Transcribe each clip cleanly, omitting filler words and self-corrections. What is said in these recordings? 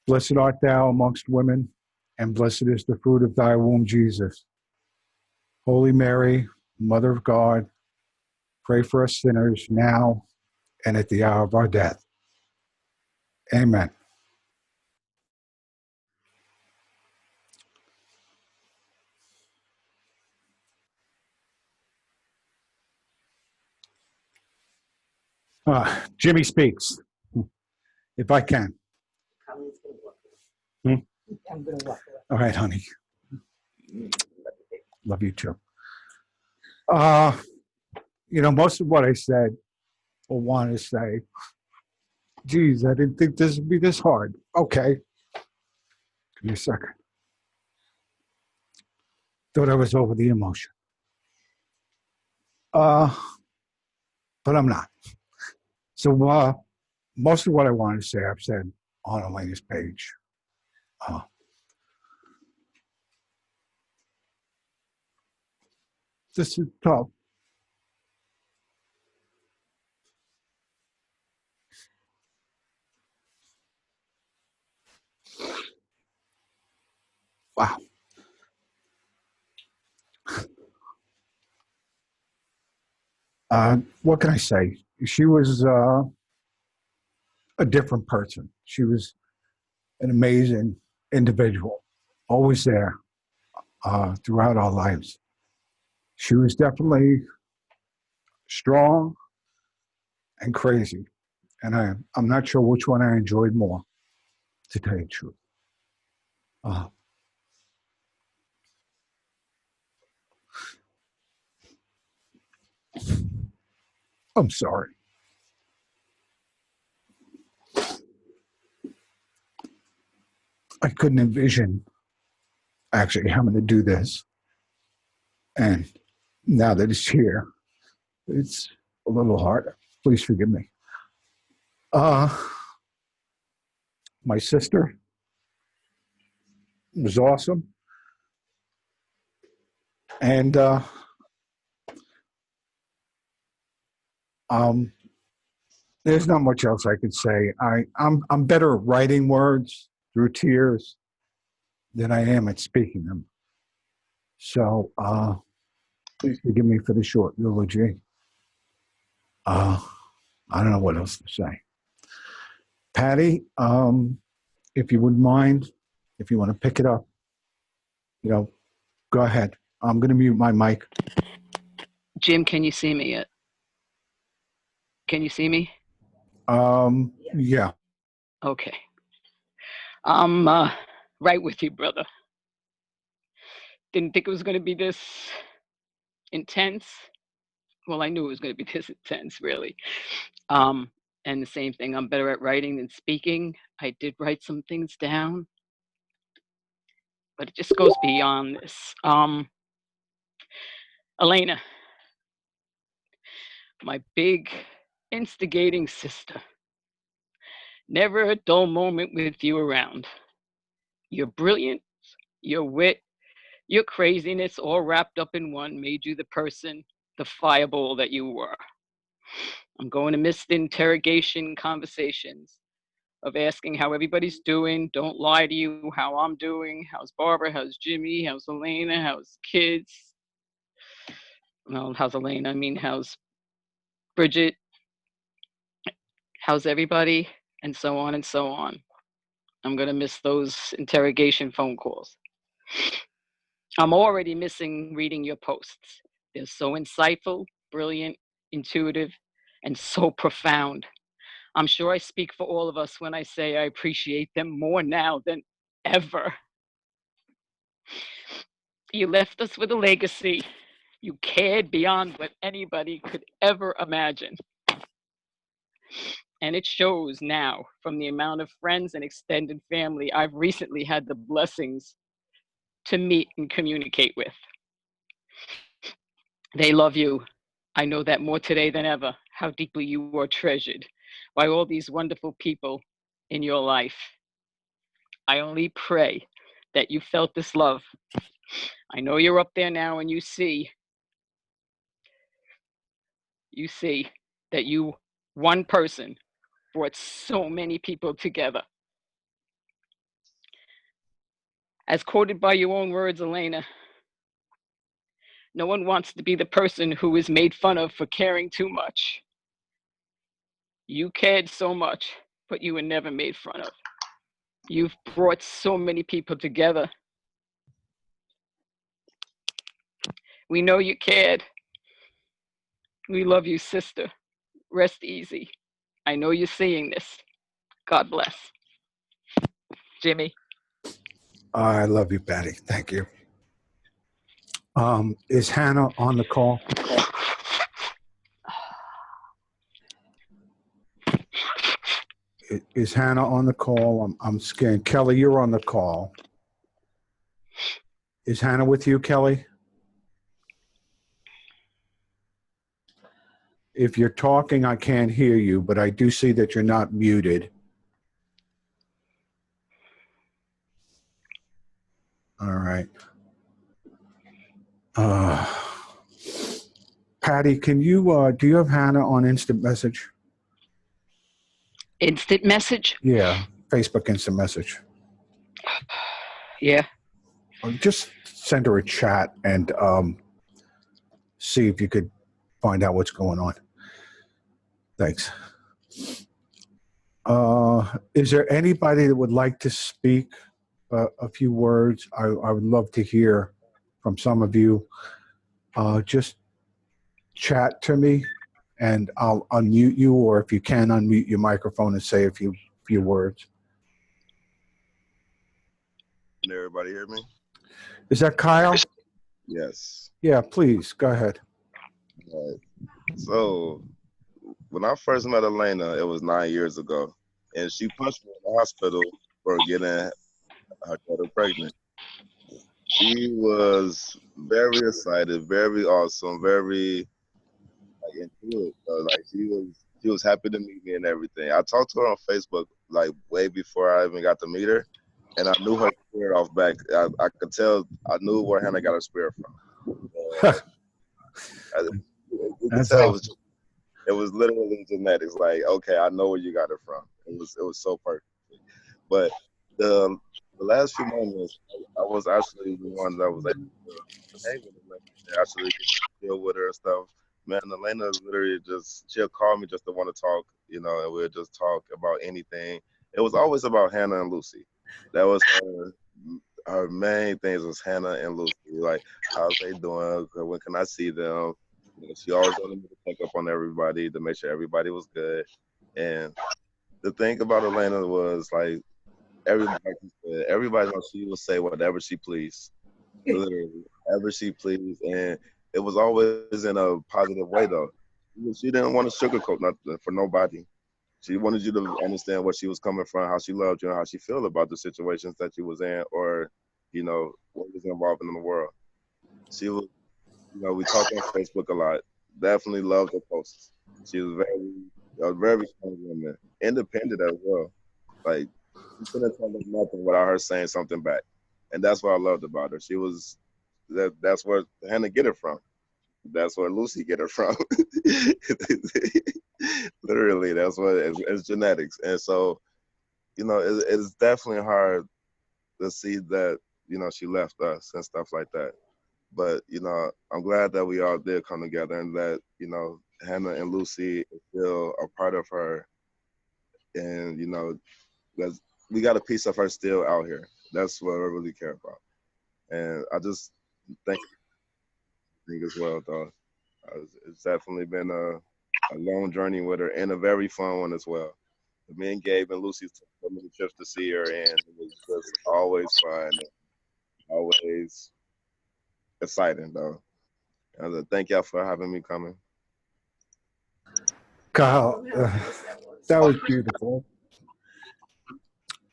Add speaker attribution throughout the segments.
Speaker 1: Blessed art thou amongst women, and blessed is the fruit of thy womb, Jesus. Holy Mary, Mother of God, pray for us sinners now and at the hour of our death. Amen. Jimmy speaks, if I can. Hmm? I'm going to walk away. All right, honey. Love you too. Most of what I said or want to say, geez, I didn't think this would be this hard. Okay. Give me a second. Thought I was over the emotion. But I'm not. So most of what I wanted to say, I've said on Elena's page. This is tough. Wow. What can I say? She was a different person. She was an amazing individual, always there throughout our lives. She was definitely strong and crazy, and I'm not sure which one I enjoyed more, to tell you the truth. I'm sorry. I couldn't envision actually having to do this, and now that it's here, it's a little harder. Please forgive me. My sister was awesome. And there's not much else I could say. I'm better at writing words through tears than I am at speaking them. So please forgive me for the short eulogy. I don't know what else to say. Patty, if you wouldn't mind, if you want to pick it up, go ahead. I'm going to mute my mic.
Speaker 2: Jim, can you see me yet? Can you see me?
Speaker 1: Yeah.
Speaker 2: Okay. I'm right with you, brother. Didn't think it was going to be this intense. Well, I knew it was going to be this intense, really. And the same thing, I'm better at writing than speaking. I did write some things down, but it just goes beyond this. Elena, my big instigating sister. Never a dull moment with you around. Your brilliance, your wit, your craziness all wrapped up in one made you the person, the fireball that you were. I'm going to miss the interrogation conversations of asking how everybody's doing. Don't lie to you, how I'm doing. How's Barbara? How's Jimmy? How's Elena? How's kids? Well, how's Elena? I mean, how's Bridget? How's everybody? And so on and so on. I'm going to miss those interrogation phone calls. I'm already missing reading your posts. They're so insightful, brilliant, intuitive, and so profound. I'm sure I speak for all of us when I say I appreciate them more now than ever. You left us with a legacy. You cared beyond what anybody could ever imagine. And it shows now from the amount of friends and extended family I've recently had the blessings to meet and communicate with. They love you. I know that more today than ever, how deeply you are treasured by all these wonderful people in your life. I only pray that you felt this love. I know you're up there now and you see that you, one person, brought so many people together. As quoted by your own words, Elena, no one wants to be the person who is made fun of for caring too much. You cared so much, but you were never made fun of. You've brought so many people together. We know you cared. We love you, sister. Rest easy. I know you're seeing this. God bless. Jimmy.
Speaker 1: I love you, Patty. Thank you. Is Hannah on the call? Is Hannah on the call? I'm scared. Kelly, you're on the call. Is Hannah with you, Kelly? If you're talking, I can't hear you, but I do see that you're not muted. All right. Patty, can you, do you have Hannah on instant message?
Speaker 2: Instant message?
Speaker 1: Yeah, Facebook instant message.
Speaker 2: Yeah.
Speaker 1: Just send her a chat and see if you could find out what's going on. Thanks. Is there anybody that would like to speak a few words? I would love to hear from some of you. Just chat to me and I'll unmute you, or if you can, unmute your microphone and say a few words.
Speaker 3: Can everybody hear me?
Speaker 1: Is that Kyle?
Speaker 3: Yes.
Speaker 1: Yeah, please, go ahead.
Speaker 3: All right. So, when I first met Elena, it was 9 years ago, and she punched me in the hospital for getting her daughter pregnant. She was very excited, very awesome, very into it. Like she was happy to meet me and everything. I talked to her on Facebook like way before I even got to meet her, and I knew her spirit off back. I could tell. I knew where Hannah got her spirit from. You could tell
Speaker 1: awesome.
Speaker 3: it was literally genetics. Like, okay, I know where you got it from. It was so perfect. But the last few moments, I was actually the one that was able to hang with her and actually deal with her and stuff. Man, Elena literally she'll call me just to want to talk, and we'll just talk about anything. It was always about Hannah and Lucy. That was her main things was Hannah and Lucy. Like, how's they doing? When can I see them? She always wanted me to check up on everybody to make sure everybody was good. And the thing about Elena was like everybody knows she would say whatever she pleased. Literally, whatever she pleased. And it was always in a positive way though. She didn't want to sugarcoat nothing for nobody. She wanted you to understand where she was coming from, how she loved you, and how she felt about the situations that you was in, or what was involving in the world. She was, we talked on Facebook a lot. Definitely loved her posts. She was very strong woman, independent as well. Like, she couldn't tell us nothing without her saying something back, and that's what I loved about her. She was that's where Hannah get it from. That's where Lucy get it from. Literally, that's what it's genetics. And so, it's definitely hard to see that, she left us and stuff like that. But, I'm glad that we all did come together and that, Hannah and Lucy is still a part of her. And, that's, we got a piece of her still out here. That's what I really care about. And I just think as well, though. It's definitely been a long journey with her and a very fun one as well. Me and Gabe and Lucy took so many trips to see her, and it was just always fun, and always exciting, though. And thank y'all for having me coming.
Speaker 1: Kyle, that was beautiful.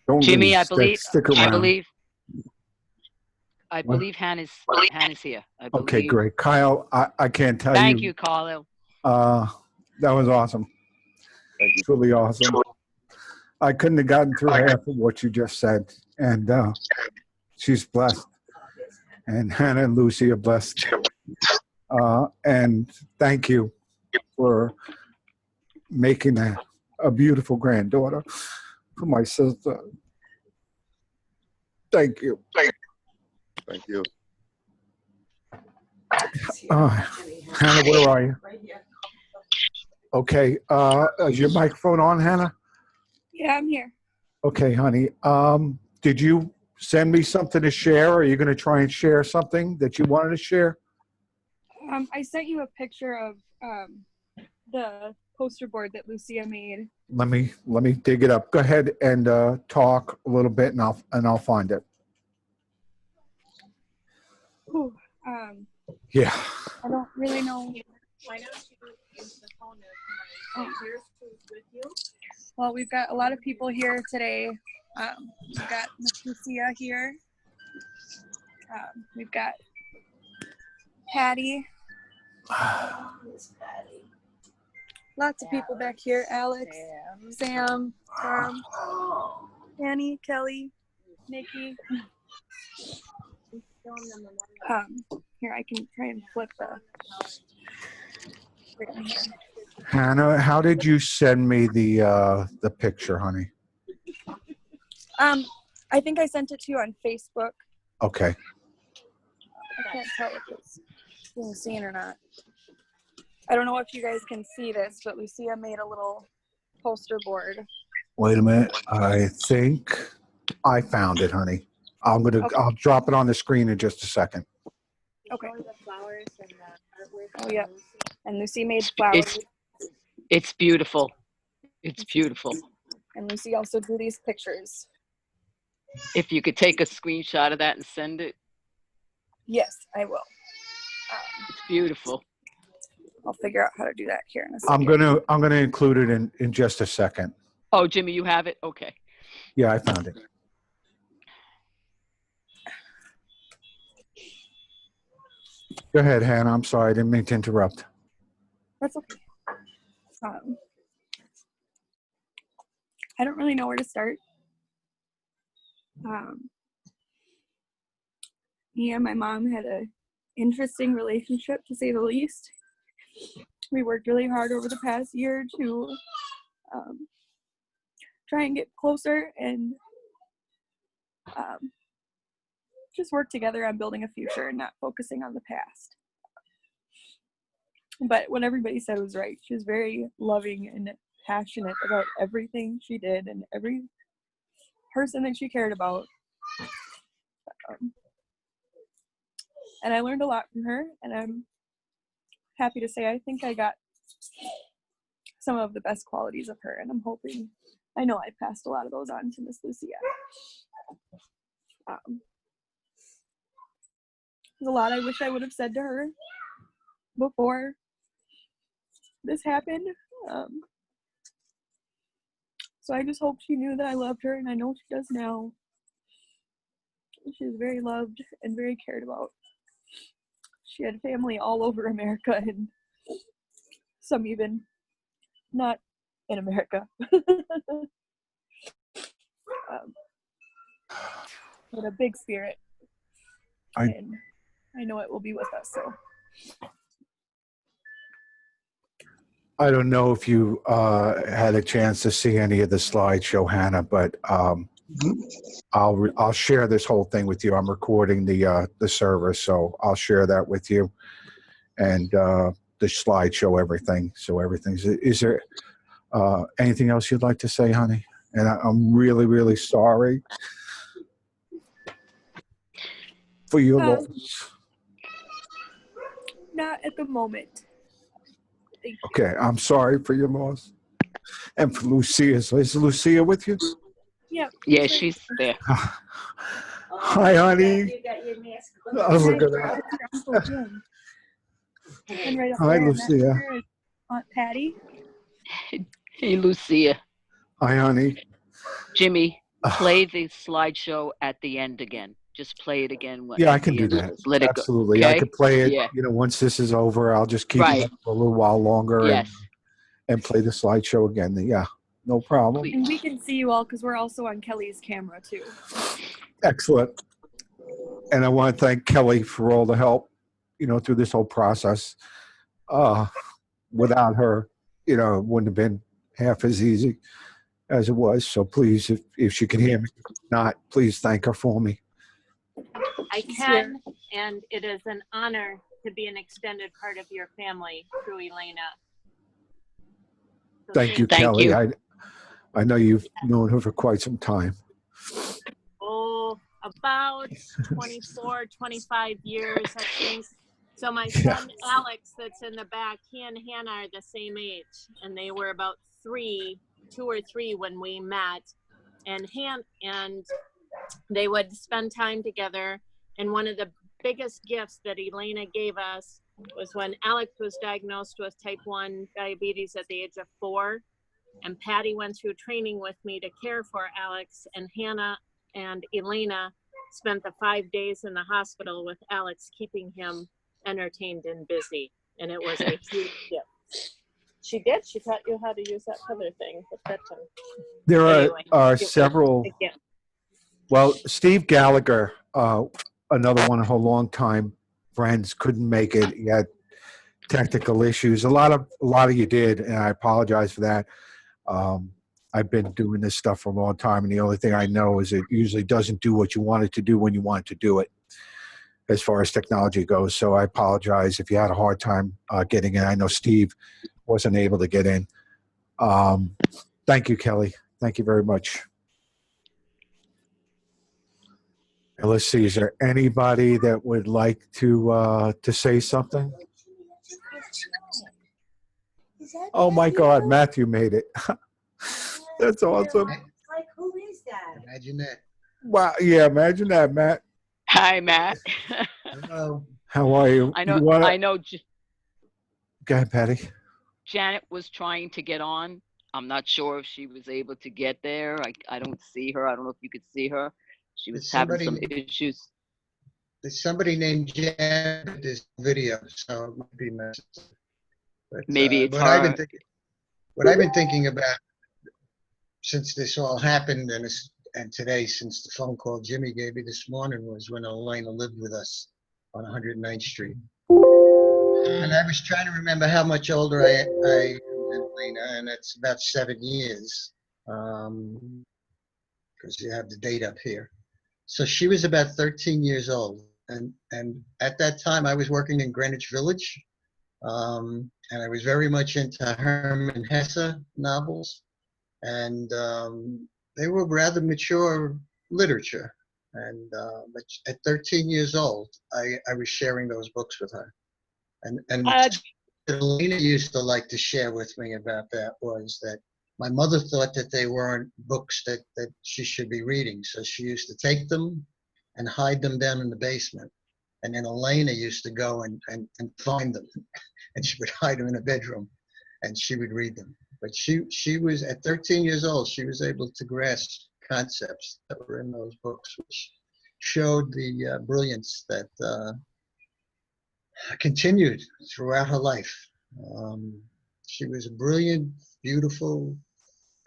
Speaker 1: Don't
Speaker 2: Jimmy,
Speaker 1: leave.
Speaker 2: I believe.
Speaker 1: Stick around.
Speaker 2: I believe Hannah's here. I believe.
Speaker 1: Okay, great. Kyle, I can't tell you.
Speaker 2: Thank you, Carlo.
Speaker 1: That was awesome.
Speaker 3: Thank you.
Speaker 1: Truly awesome. I couldn't have gotten through half of what you just said. And she's blessed. And Hannah and Lucy are blessed. And thank you for making a beautiful granddaughter for my sister. Thank you.
Speaker 3: Thank you.
Speaker 1: Hannah, where are you? Okay. Is your microphone on, Hannah?
Speaker 4: Yeah, I'm here.
Speaker 1: Okay, honey. Did you send me something to share? Or are you going to try and share something that you wanted to share?
Speaker 4: I sent you a picture of the poster board that Lucia made.
Speaker 1: Let me dig it up. Go ahead and talk a little bit, and I'll find it.
Speaker 4: Ooh,
Speaker 1: Yeah.
Speaker 4: I don't really know. Well, we've got a lot of people here today. We've got Miss Lucia here. We've got Patty. Lots of people back here. Alex, Sam, Tom, Annie, Kelly, Nikki. Here, I can try and flip the. Right here.
Speaker 1: Hannah, how did you send me the picture, honey?
Speaker 4: I think I sent it to you on Facebook.
Speaker 1: Okay.
Speaker 4: I can't tell if it's being seen or not. I don't know if you guys can see this, but Lucia made a little poster board.
Speaker 1: Wait a minute. I think I found it, honey.
Speaker 4: Okay.
Speaker 1: I'll drop it on the screen in just a second.
Speaker 4: Okay. Oh yeah. And Lucy made flowers.
Speaker 2: It's beautiful. It's beautiful.
Speaker 4: And Lucy also drew these pictures.
Speaker 2: If you could take a screenshot of that and send it,
Speaker 4: Yes, I will.
Speaker 2: it's beautiful.
Speaker 4: I'll figure out how to do that here in a second.
Speaker 1: I'm gonna include it in just a second.
Speaker 2: Oh, Jimmy, you have it? Okay.
Speaker 1: Yeah, I found it. Go ahead, Hannah. I'm sorry, I didn't mean to interrupt.
Speaker 4: That's okay. I don't really know where to start. Me and my mom had a interesting relationship, to say the least. We worked really hard over the past year to try and get closer and just work together on building a future and not focusing on the past. But what everybody said was right. She was very loving and passionate about everything she did and every person that she cared about. And I learned a lot from her, and I'm happy to say I think I got some of the best qualities of her, and I'm hoping, I know I passed a lot of those on to Miss Lucia. There's a lot I wish I would have said to her before this happened. So I just hope she knew that I loved her, and I know she does now. She was very loved and very cared about. She had family all over America, and some even not in America. But a big spirit. And I know it will be with us. So
Speaker 1: I don't know if you had a chance to see any of the slideshow, Hannah, but I'll share this whole thing with you. I'm recording the service, so I'll share that with you, and the slideshow, everything. So everything's. Is there anything else you'd like to say, honey? And I'm really, really sorry for your loss.
Speaker 4: not at the moment.
Speaker 1: Okay, I'm sorry for your loss. And for Lucia. So is Lucia with you?
Speaker 4: Yeah.
Speaker 2: Yeah, she's there.
Speaker 1: Hi, honey. Oh, look at that.
Speaker 4: And right up
Speaker 1: Hi,
Speaker 4: there,
Speaker 1: Lucia.
Speaker 4: is Aunt Patty.
Speaker 2: Hey, Lucia.
Speaker 1: Hi, honey.
Speaker 2: Jimmy, play the slideshow at the end again. Just play it again.
Speaker 1: Yeah, I can do that.
Speaker 2: Let it
Speaker 1: Absolutely.
Speaker 2: go.
Speaker 1: I
Speaker 2: Okay?
Speaker 1: could play it,
Speaker 2: Yeah.
Speaker 1: once this is over, I'll just keep it up for a little while longer
Speaker 2: Yes.
Speaker 1: and play the slideshow again. Yeah, no problem.
Speaker 4: And we can see you all because we're also on Kelly's camera too.
Speaker 1: Excellent. And I want to thank Kelly for all the help, through this whole process. Without her, it wouldn't have been half as easy as it was. So please, if she can hear me, if not, please thank her for me.
Speaker 5: I can, and it is an honor to be an extended part of your family through Elena. So
Speaker 1: Thank you,
Speaker 2: Thank
Speaker 1: Kelly.
Speaker 2: you.
Speaker 1: I know you've known her for quite some time.
Speaker 5: Oh, about 24, 25 years, I think. So my
Speaker 1: Yeah.
Speaker 5: son Alex, that's in the back, he and Hannah are the same age, and they were about 2 or 3 when we met. And they would spend time together. And one of the biggest gifts that Elena gave us was when Alex was diagnosed with type 1 diabetes at the age of 4. And Patty went through training with me to care for Alex, and Hannah and Elena spent the 5 days in the hospital with Alex, keeping him entertained and busy. And it was a huge gift. She did. She taught you how to use that other thing.
Speaker 1: There
Speaker 5: Anyway,
Speaker 1: are
Speaker 5: it was
Speaker 1: several.
Speaker 5: a gift.
Speaker 1: Well, Steve Gallagher, another one of her longtime friends, couldn't make it. He had technical issues. A lot of you did, and I apologize for that. I've been doing this stuff for a long time, and the only thing I know is it usually doesn't do what you want it to do when you want it to do it, as far as technology goes. So I apologize if you had a hard time getting in. I know Steve wasn't able to get in. Thank you, Kelly. Thank you very much. And let's see, is there anybody that would like to say something? Oh my God, Matthew made it. That's awesome.
Speaker 6: Like, who is that?
Speaker 7: Imagine that.
Speaker 1: Wow, yeah, imagine that, Matt.
Speaker 2: Hi, Matt.
Speaker 7: Hello.
Speaker 1: How are you?
Speaker 2: I
Speaker 1: You
Speaker 2: know.
Speaker 1: wanna...
Speaker 2: I know.
Speaker 1: Go ahead, Patty.
Speaker 2: Janet was trying to get on. I'm not sure if she was able to get there. I don't see her. I don't know if you could see her. She was having some issues.
Speaker 7: There's somebody named Jan with this video, so it might be messed up. But,
Speaker 2: Maybe it's
Speaker 7: what
Speaker 2: her.
Speaker 7: What I've been thinking about since this all happened, and today, since the phone call Jimmy gave me this morning, was when Elena lived with us on 109th Street. And I was trying to remember how much older I am than Elena, and that's about 7 years, because you have the date up here. So she was about 13 years old, and at that time I was working in Greenwich Village, and I was very much into Herman Hesse novels, and they were rather mature literature. And but at 13 years old, I was sharing those books with her. And Elena used to like to share with me about that was that my mother thought that they weren't books that she should be reading. So she used to take them and hide them down in the basement. And then Elena used to go and find them. And she would hide them in a bedroom and she would read them. But she was, at 13 years old, she was able to grasp concepts that were in those books, which showed the brilliance that continued throughout her life. She was a brilliant, beautiful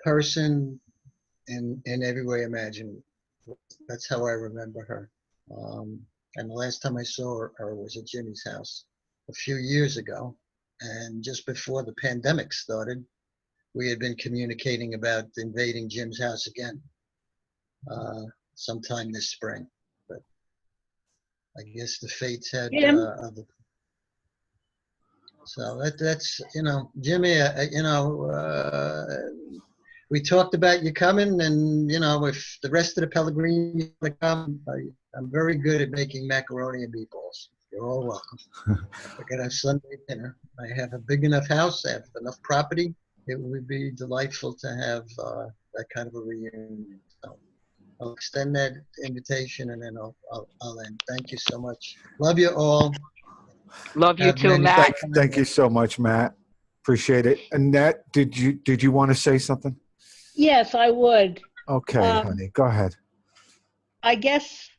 Speaker 7: person in every way imaginable. That's how I remember her. And the last time I saw her was at Jimmy's house a few years ago. And just before the pandemic started, we had been communicating about invading Jim's house again sometime this spring. But I guess the fates had other. So that's Jimmy, we talked about you coming, and if the rest of the Pellegrini come, I'm very good at making macaroni and meatballs. You're all welcome. We're gonna have Sunday dinner. I have a big enough house. I have enough property. It would be delightful to have that kind of a reunion. So I'll extend that invitation, and then I'll end. Thank you so much. Love you all.
Speaker 2: Love you too, Matt.
Speaker 1: Thank you so much, Matt. Appreciate it. Annette, did you want to say something?
Speaker 8: Yes, I would.
Speaker 1: Okay, honey, go ahead.
Speaker 8: I guess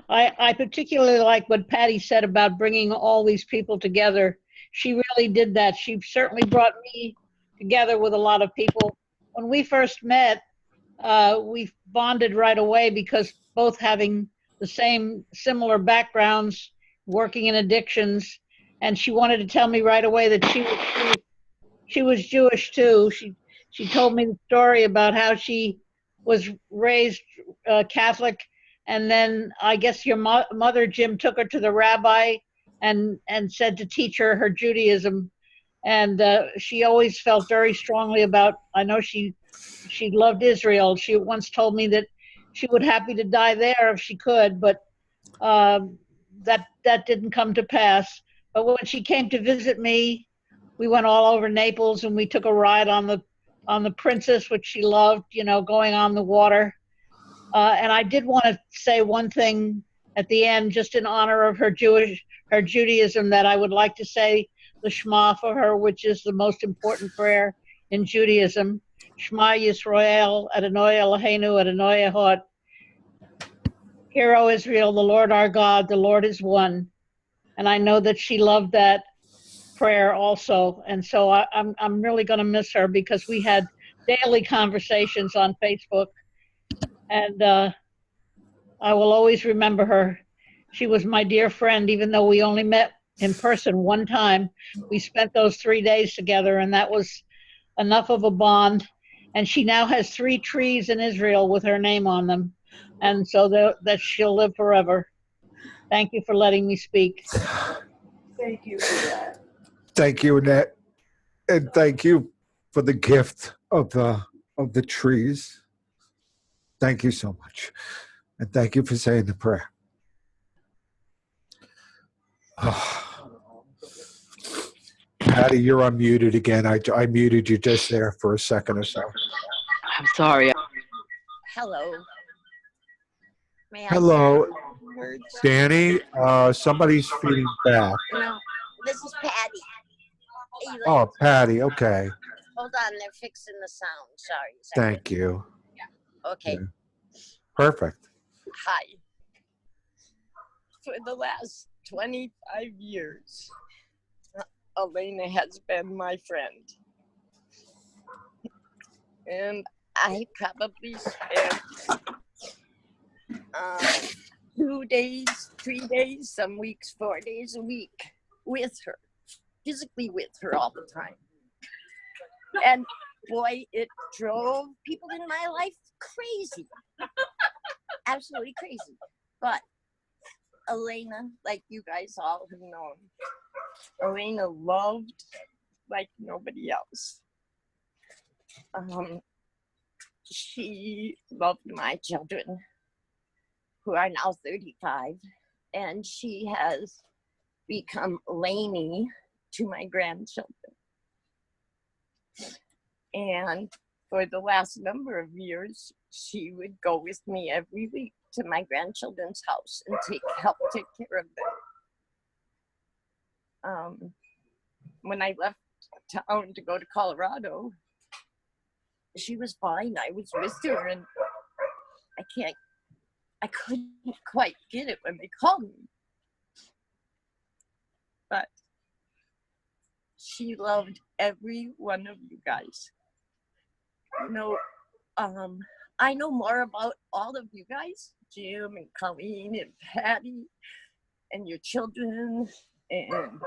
Speaker 8: I particularly like what Patty said about bringing all these people together. She really did that. She certainly brought me together with a lot of people. When we first met, we bonded right away because both having the similar backgrounds, working in addictions, and she wanted to tell me right away that she was Jewish too. She told me the story about how she was raised Catholic And then I guess your mother, Jim, took her to the rabbi and said to teach her Judaism. And she always felt very strongly about, I know she loved Israel. She once told me that she would happy to die there if she could, but that didn't come to pass. But when she came to visit me, we went all over Naples and we took a ride on the Princess, which she loved, going on the water. And I did want to say one thing at the end, just in honor of her Judaism, that I would like to say the Shema for her, which is the most important prayer in Judaism. Shema Yisrael, Adonai Eloheinu, Adonai Echad. Hear, O Israel, the Lord our God, the Lord is one. And I know that she loved that prayer also. And so I'm really going to miss her, because we had daily conversations on Facebook. And I will always remember her. She was my dear friend, even though we only met in person one time. We spent those 3 days together, and that was enough of a bond. And she now has 3 trees in Israel with her name on them. And so that she'll live forever. Thank you for letting me speak.
Speaker 6: Thank you for that.
Speaker 1: Thank you, Annette. And thank you for the gift of the trees. Thank you so much. And thank you for saying the prayer. Patty, you're unmuted again. I muted you just there for a second or so.
Speaker 2: I'm sorry.
Speaker 9: Hello. May
Speaker 1: Hello,
Speaker 9: I say a few words?
Speaker 1: Danny. Somebody's feeding back.
Speaker 9: No, this is Patty. Elena.
Speaker 1: Oh, Patty. Okay.
Speaker 9: Hold on, they're fixing the sound. Sorry.
Speaker 1: Thank you.
Speaker 9: Okay.
Speaker 1: Yeah. Perfect.
Speaker 9: Hi. For the last 25 years, Elena has been my friend. And I probably spent 2 days, 3 days, some weeks, 4 days a week with her, physically with her all the time. And boy, it drove people in my life crazy. Absolutely crazy. But Elena, like you guys all have known, Elena loved like nobody else. She loved my children, who are now 35, and she has become Laney to my grandchildren. And for the last number of years, she would go with me every week to my grandchildren's house and help take care of them. When I left town to go to Colorado, she was fine. I was with her, and I couldn't quite get it when they called me. But she loved every one of you guys. I know more about all of you guys, Jim and Colleen and Patty and your children and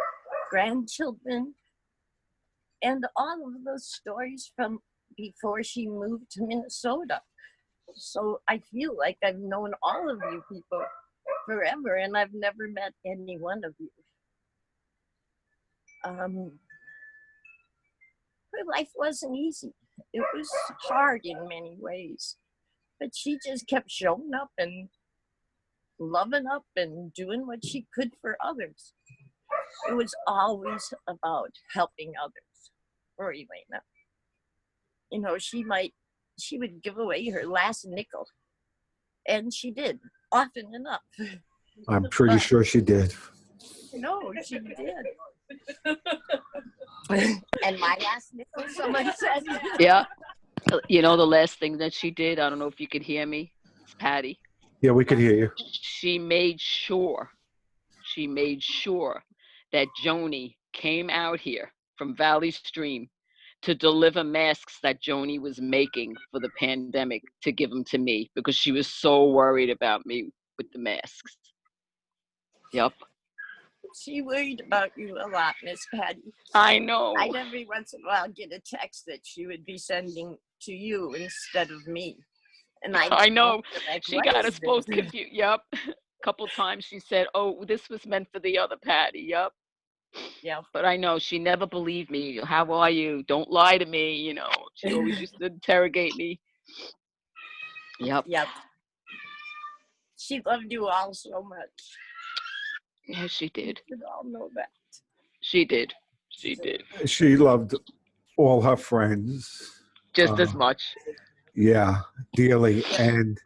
Speaker 9: grandchildren, and all of those stories from before she moved to Minnesota. So I feel like I've known all of you people forever, and I've never met any one of you. Her life wasn't easy. It was hard in many ways, but she just kept showing up and loving up and doing what she could for others. It was always about helping others for Elena. She would give away her last nickel, and she did often enough.
Speaker 1: I'm pretty sure she did.
Speaker 9: No, she did. And my last nickel, someone said.
Speaker 2: Yeah. The last thing that she did, I don't know if you could hear me, it's Patty.
Speaker 1: Yeah, we could hear you.
Speaker 2: She made sure that Joni came out here from Valley Stream to deliver masks that Joni was making for the pandemic to give them to me, because she was so worried about me with the masks. Yep.
Speaker 9: She worried about you a lot, Miss Patty.
Speaker 2: I know.
Speaker 9: I'd every once in a while get a text that she would be sending to you instead of me. And I
Speaker 2: I know.
Speaker 9: like,
Speaker 2: She
Speaker 9: what
Speaker 2: got
Speaker 9: is
Speaker 2: us both
Speaker 9: this?
Speaker 2: confused. Yep. Couple times she said, "Oh, this was meant for the other Patty." Yep.
Speaker 9: Yep.
Speaker 2: But I know she never believed me. How are you? Don't lie to me. She always used to interrogate me. Yep.
Speaker 9: Yep. She loved you all so much.
Speaker 2: Yeah, she did.
Speaker 9: You should all know that.
Speaker 2: She did. She did.
Speaker 1: She loved all her friends.
Speaker 2: Just as much.
Speaker 1: Yeah, dearly. And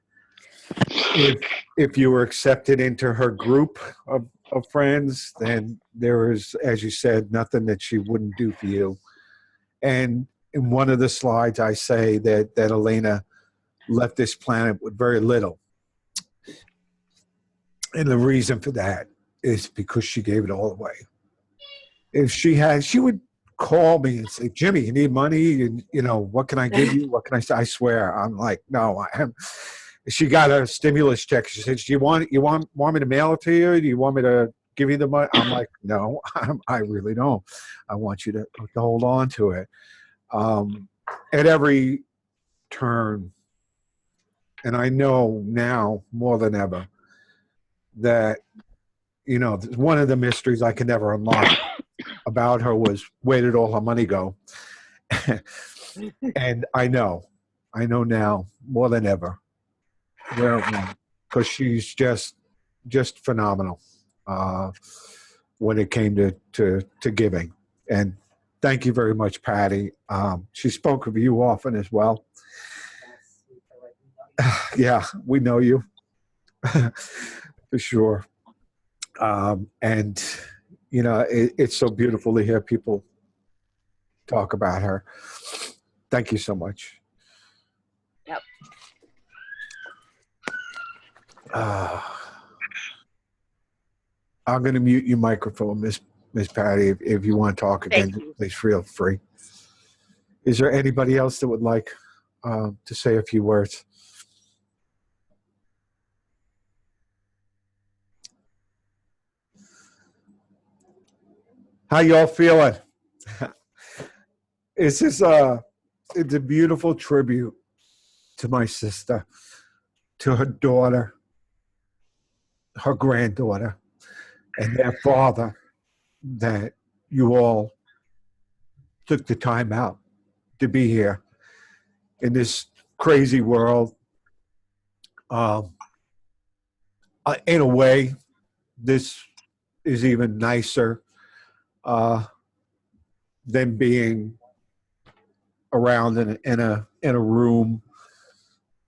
Speaker 1: if you were accepted into her group of friends, then there is, as you said, nothing that she wouldn't do for you. And in one of the slides, I say that Elena left this planet with very little. And the reason for that is because she gave it all away. If she would call me and say, "Jimmy, you need money? And, what can I give you? What can I say?" I swear, I'm like, no, I am. She got a stimulus check. She said, "Do you want me to mail it to you? Do you want me to give you the money?" I'm like, no, I really don't. I want you to hold on to it. At every turn, and I know now more than ever that, one of the mysteries I could never unlock about her was, where did all her money go? And I know now more than ever where it went, because she's just phenomenal when it came to giving. And thank you very much, Patty. She spoke of you often as well. Yeah, we know you for sure. And it's so beautiful to hear people talk about her. Thank you so much.
Speaker 9: Yep.
Speaker 1: I'm going to mute your microphone, Miss Patty. If you want to talk again, please feel free. Is there anybody else that would like to say a few words? How y'all feeling? It's a beautiful tribute to my sister, to her daughter, her granddaughter, and their father, that you all took the time out to be here in this crazy world. In a way, this is even nicer than being around in a room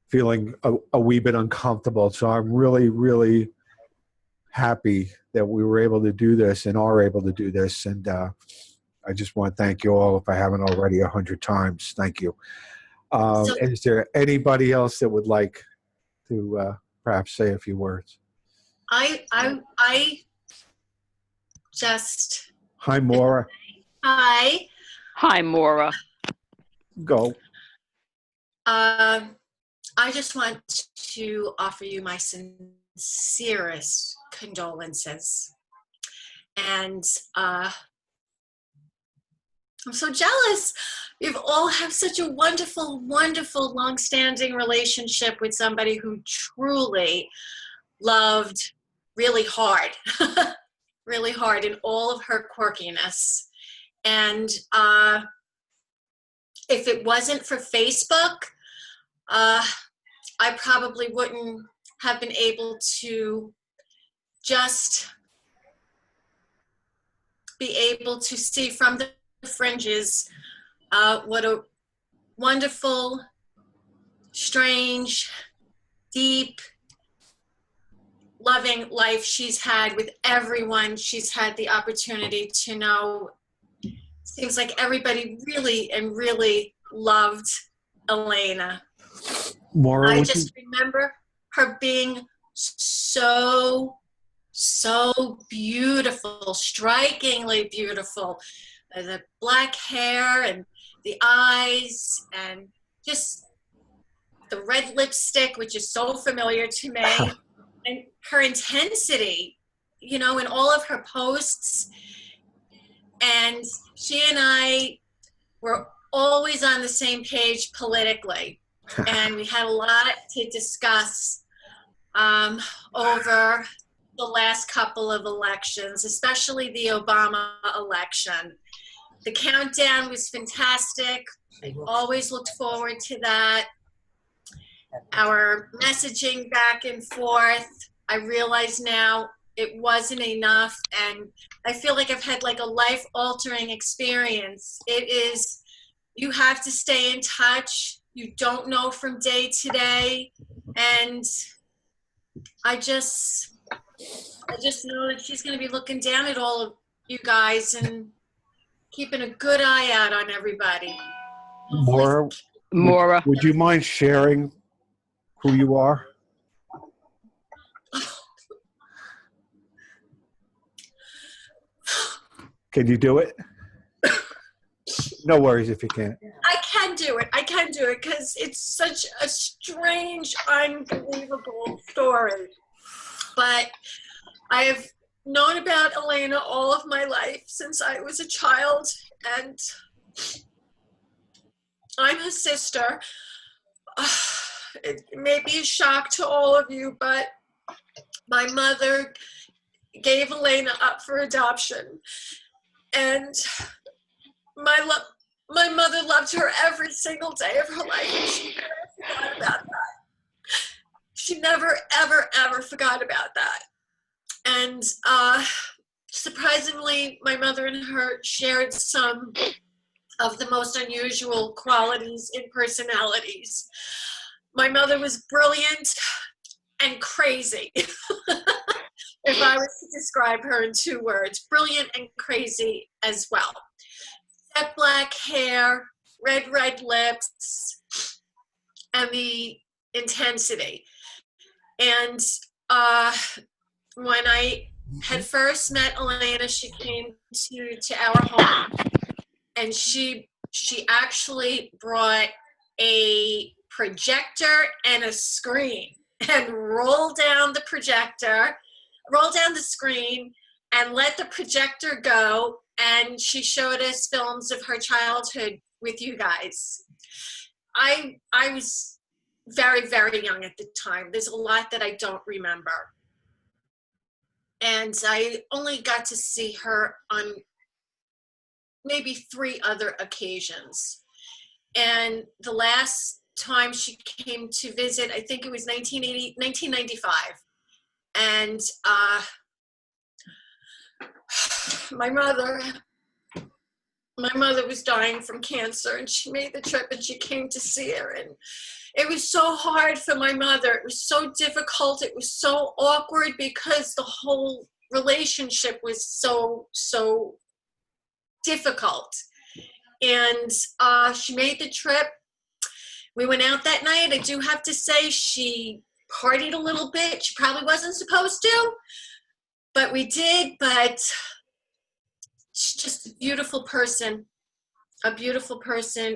Speaker 1: feeling a wee bit uncomfortable. So I'm really, really happy that we were able to do this and are able to do this. And I just want to thank you all, if I haven't already 100 times. Thank you. Is there anybody else that would like to perhaps say a few words?
Speaker 10: I just.
Speaker 1: Hi, Maura.
Speaker 10: Hi.
Speaker 2: Hi, Maura.
Speaker 1: Go.
Speaker 10: I just want to offer you my sincerest condolences. And I'm so jealous. You've all have such a wonderful, wonderful, long-standing relationship with somebody who truly loved really hard, really hard in all of her quirkiness. And if it wasn't for Facebook, I probably wouldn't have been able to just be able to see from the fringes what a wonderful, strange, deep, loving life she's had with everyone she's had the opportunity to know. Seems like everybody really and really loved Elena.
Speaker 1: Maura,
Speaker 10: I just remember her being so beautiful, strikingly beautiful. The black hair and the eyes and just the red lipstick, which is so familiar to me, and her intensity, in all of her posts. And she and I were always on the same page politically. and we had a lot to discuss over the last couple of elections, especially the Obama election. The countdown was fantastic. I always looked forward to that. Our messaging back and forth, I realize now it wasn't enough, and I feel like I've had like a life-altering experience. It is, you have to stay in touch. You don't know from day to day, and I just know that she's going to be looking down at all of you guys and keeping a good eye out on everybody.
Speaker 1: Maura,
Speaker 2: Maura.
Speaker 1: would you mind sharing who you are? Can you do it? No worries if you can't.
Speaker 10: I can do it because it's such a strange, unbelievable story. But I have known about Elena all of my life since I was a child, and I'm her sister. It may be a shock to all of you, but my mother gave Elena up for adoption, and my mother loved her every single day of her life, and she never forgot about that. She never, ever, ever forgot about that. And surprisingly, my mother and her shared some of the most unusual qualities and personalities. My mother was brilliant and crazy. If I was to describe her in 2 words, brilliant and crazy as well. Jet black hair, red lips, and the intensity. And when I had first met Elena, she came to our home, and she actually brought a projector and a screen and rolled down the screen and let the projector go, and she showed us films of her childhood with you guys. I was very, very young at the time. There's a lot that I don't remember. And I only got to see her on maybe 3 other occasions. And the last time she came to visit, I think it was 1995. And my mother was dying from cancer, and she made the trip and she came to see her. And it was so hard for my mother. It was so difficult. It was so awkward because the whole relationship was so difficult. And she made the trip. We went out that night. I do have to say she partied a little bit. She probably wasn't supposed to, but we did. But she's just a beautiful person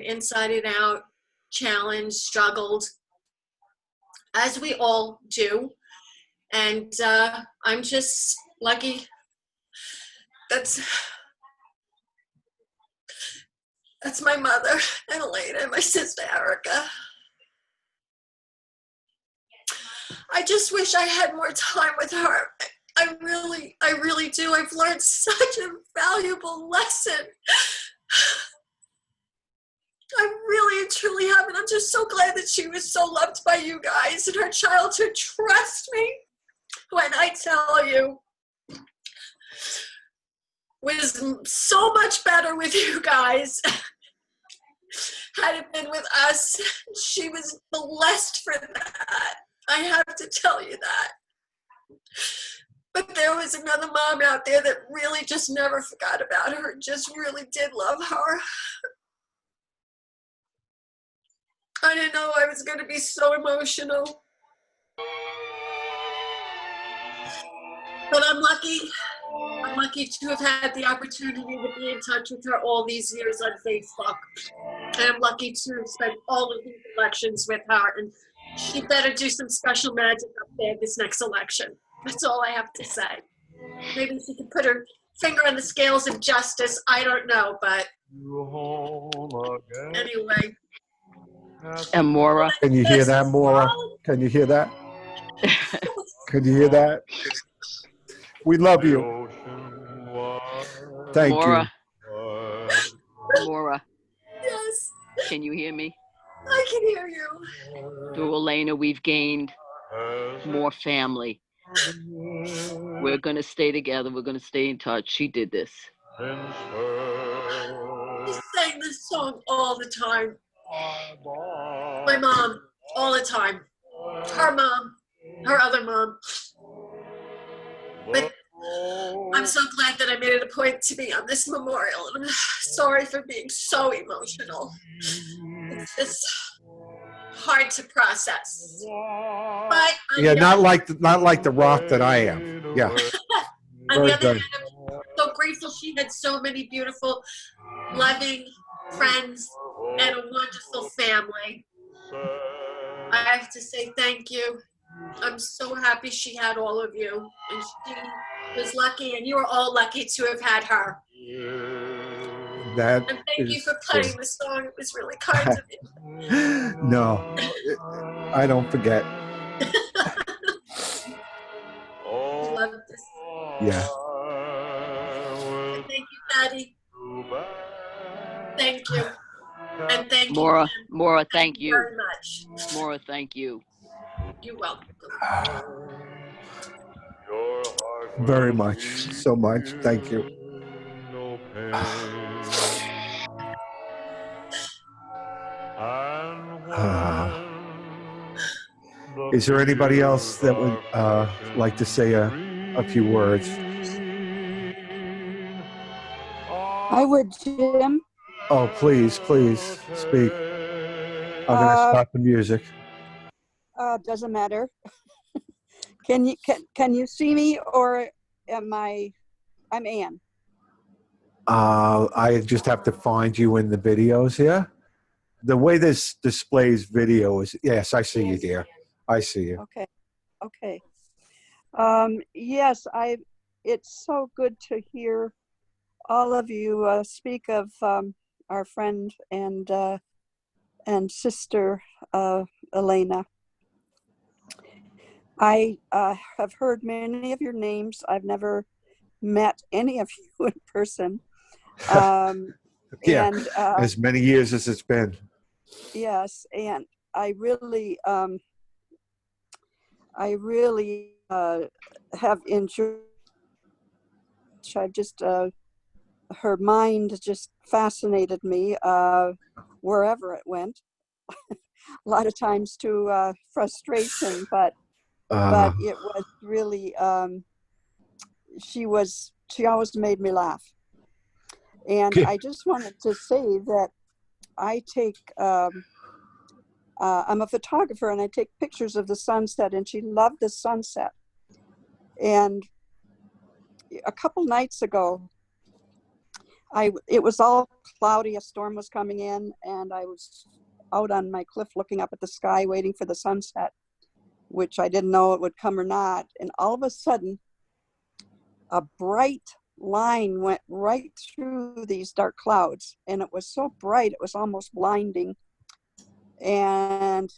Speaker 10: inside and out, challenged, struggled, as we all do. And I'm just lucky. That's my mother and Elena and my sister Erica. I just wish I had more time with her. I really do. I've learned such a valuable lesson. I really and truly have, and I'm just so glad that she was so loved by you guys in her childhood. Trust me when I tell you, was so much better with you guys. Had it been with us, she was blessed for that. I have to tell you that. But there was another mom out there that really just never forgot about her, just really did love her. I didn't know I was going to be so emotional. But I'm lucky to have had the opportunity to be in touch with her all these years on Facebook. And I'm lucky to have spent all of these elections with her. And she better do some special magic up there this next election. That's all I have to say. Maybe she could put her finger on the scales of justice. I don't know, but anyway.
Speaker 2: And Maura.
Speaker 1: Can you hear that, Maura? Can you hear that? Can you hear that? We love you. Thank
Speaker 2: Maura.
Speaker 1: you.
Speaker 2: Maura,
Speaker 10: Yes,
Speaker 2: can you hear me?
Speaker 10: I can hear you.
Speaker 2: Through Elena, we've gained more family. We're going to stay together. We're going to stay in touch. She did this.
Speaker 10: She sang this song all the time. My mom, all the time. Her mom, her other mom. But I'm so glad that I made it a point to be on this memorial. And I'm sorry for being so emotional. It's just hard to process. But
Speaker 1: Yeah, not like the rock that I am. Yeah.
Speaker 10: on the
Speaker 1: Very
Speaker 10: other
Speaker 1: good.
Speaker 10: hand, I'm so grateful she had so many beautiful, loving friends and a wonderful family. I have to say thank you. I'm so happy she had all of you. And she was lucky, and you were all lucky to have had her.
Speaker 1: That
Speaker 10: And thank you
Speaker 1: is
Speaker 10: for
Speaker 1: true.
Speaker 10: playing the song. It was really kind of you.
Speaker 1: No, I don't forget.
Speaker 10: We love this.
Speaker 1: Yeah.
Speaker 10: And thank you, Patty. Thank you. And thank
Speaker 2: Maura,
Speaker 10: you.
Speaker 2: Maura, thank you.
Speaker 10: Very much.
Speaker 2: Maura, thank you.
Speaker 10: You're welcome.
Speaker 1: Very much. So much. Thank you. Is there anybody else that would like to say a few words?
Speaker 11: I would, Jim.
Speaker 1: Oh, please, please speak. I'm going to stop the music.
Speaker 11: Doesn't matter. Can you see me, or am I'm Ann?
Speaker 1: I just have to find you in the videos here. The way this displays video is, yes, I see you, dear. I see you.
Speaker 11: Okay. Okay. Yes, it's so good to hear all of you speak of our friend and sister Elena. I have heard many of your names. I've never met any of you in person.
Speaker 1: Yeah,
Speaker 11: and
Speaker 1: as many years as it's been.
Speaker 11: Yes, and I really have enjoyed. I've just her mind just fascinated me wherever it went. A lot of times to frustration, but it was really she always made me laugh. And I just wanted to say that I take I'm a photographer, and I take pictures of the sunset, and she loved the sunset. And a couple nights ago, it was all cloudy, a storm was coming in, and I was out on my cliff looking up at the sky waiting for the sunset, which I didn't know it would come or not. And all of a sudden, a bright line went right through these dark clouds, and it was so bright it was almost blinding. And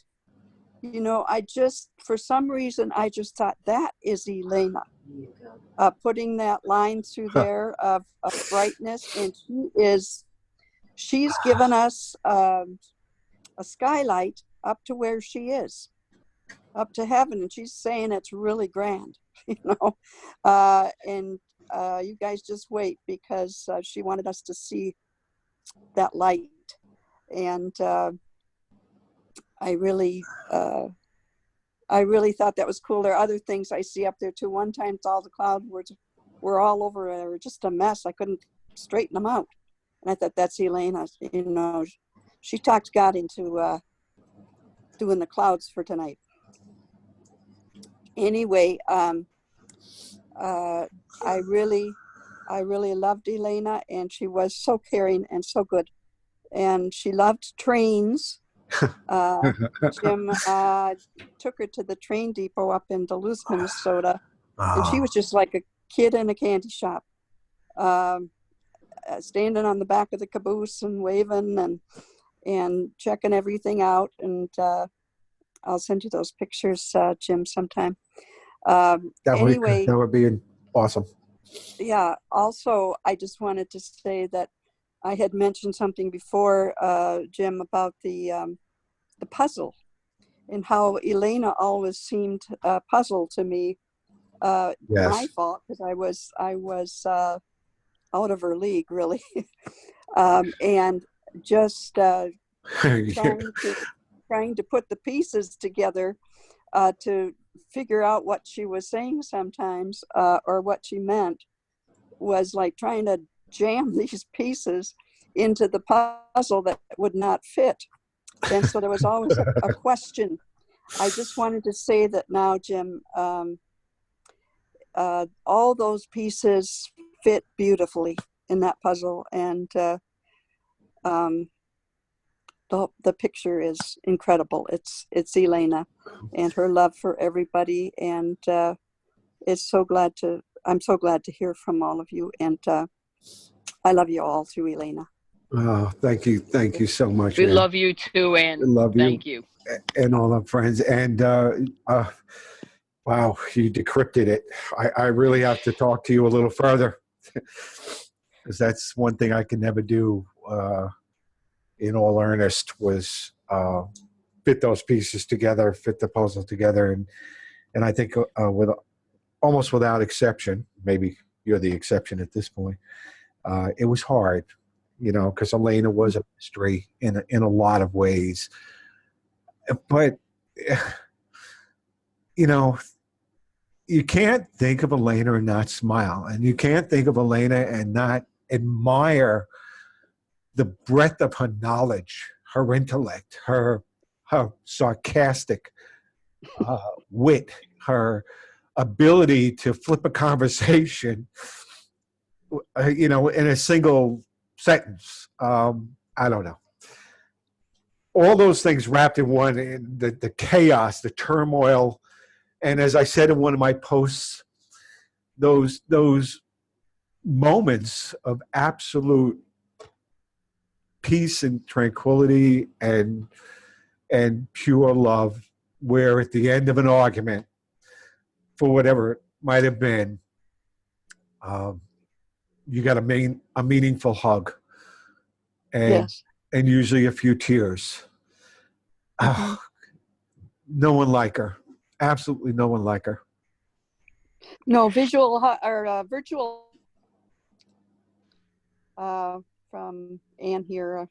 Speaker 11: for some reason I just thought, that is Elena putting that line through there of brightness. And she's given us a skylight up to where she is, up to heaven, and she's saying it's really grand. And you guys just wait, because she wanted us to see that light. And I really thought that was cool. There are other things I see up there too. One time, all the clouds were all over. They were just a mess. I couldn't straighten them out. And I thought, that's Elena. She talked God into doing the clouds for tonight. Anyway, I really loved Elena, and she was so caring and so good. And she loved trains. Jim took her to the train depot up in Duluth, Minnesota, and she was just like a kid in a candy shop, standing on the back of the caboose and waving, and checking everything out. And I'll send you those pictures, Jim, sometime. Anyway,
Speaker 1: that would be awesome.
Speaker 11: yeah. Also, I just wanted to say that I had mentioned something before, Jim, about the puzzle and how Elena always seemed puzzled to me. My
Speaker 1: Yes.
Speaker 11: fault, because I was out of her league, really, and just trying to put the pieces together to figure out what she was saying sometimes, or what she meant, was like trying to jam these pieces into the puzzle that would not fit. And so there was always a question. I just wanted to say that now, Jim, all those pieces fit beautifully in that puzzle. And the picture is incredible. It's Elena and her love for everybody. And I'm so glad to hear from all of you. And I love you all through Elena.
Speaker 1: Oh, thank you so much.
Speaker 2: We
Speaker 1: Ann.
Speaker 2: love you too, Ann.
Speaker 1: We love you.
Speaker 2: Thank you.
Speaker 1: And all our friends. And wow, you decrypted it. I really have to talk to you a little further, because that's one thing I could never do in all earnest, was fit those pieces together, fit the puzzle together. And I think with almost without exception, maybe you're the exception at this point, it was hard, because Elena was a mystery in a lot of ways. But, you can't think of Elena and not smile. And you can't think of Elena and not admire the breadth of her knowledge, her intellect, her sarcastic wit, her ability to flip a conversation, in a single sentence. I don't know. All those things wrapped in one, the chaos, the turmoil. And as I said in one of my posts, those moments of absolute peace and tranquility and pure love, where at the end of an argument, for whatever it might have been, you got a meaningful hug, and
Speaker 11: Yes.
Speaker 1: and usually a few tears. No one like her. Absolutely no one like her.
Speaker 11: No, visual or virtual from Ann here,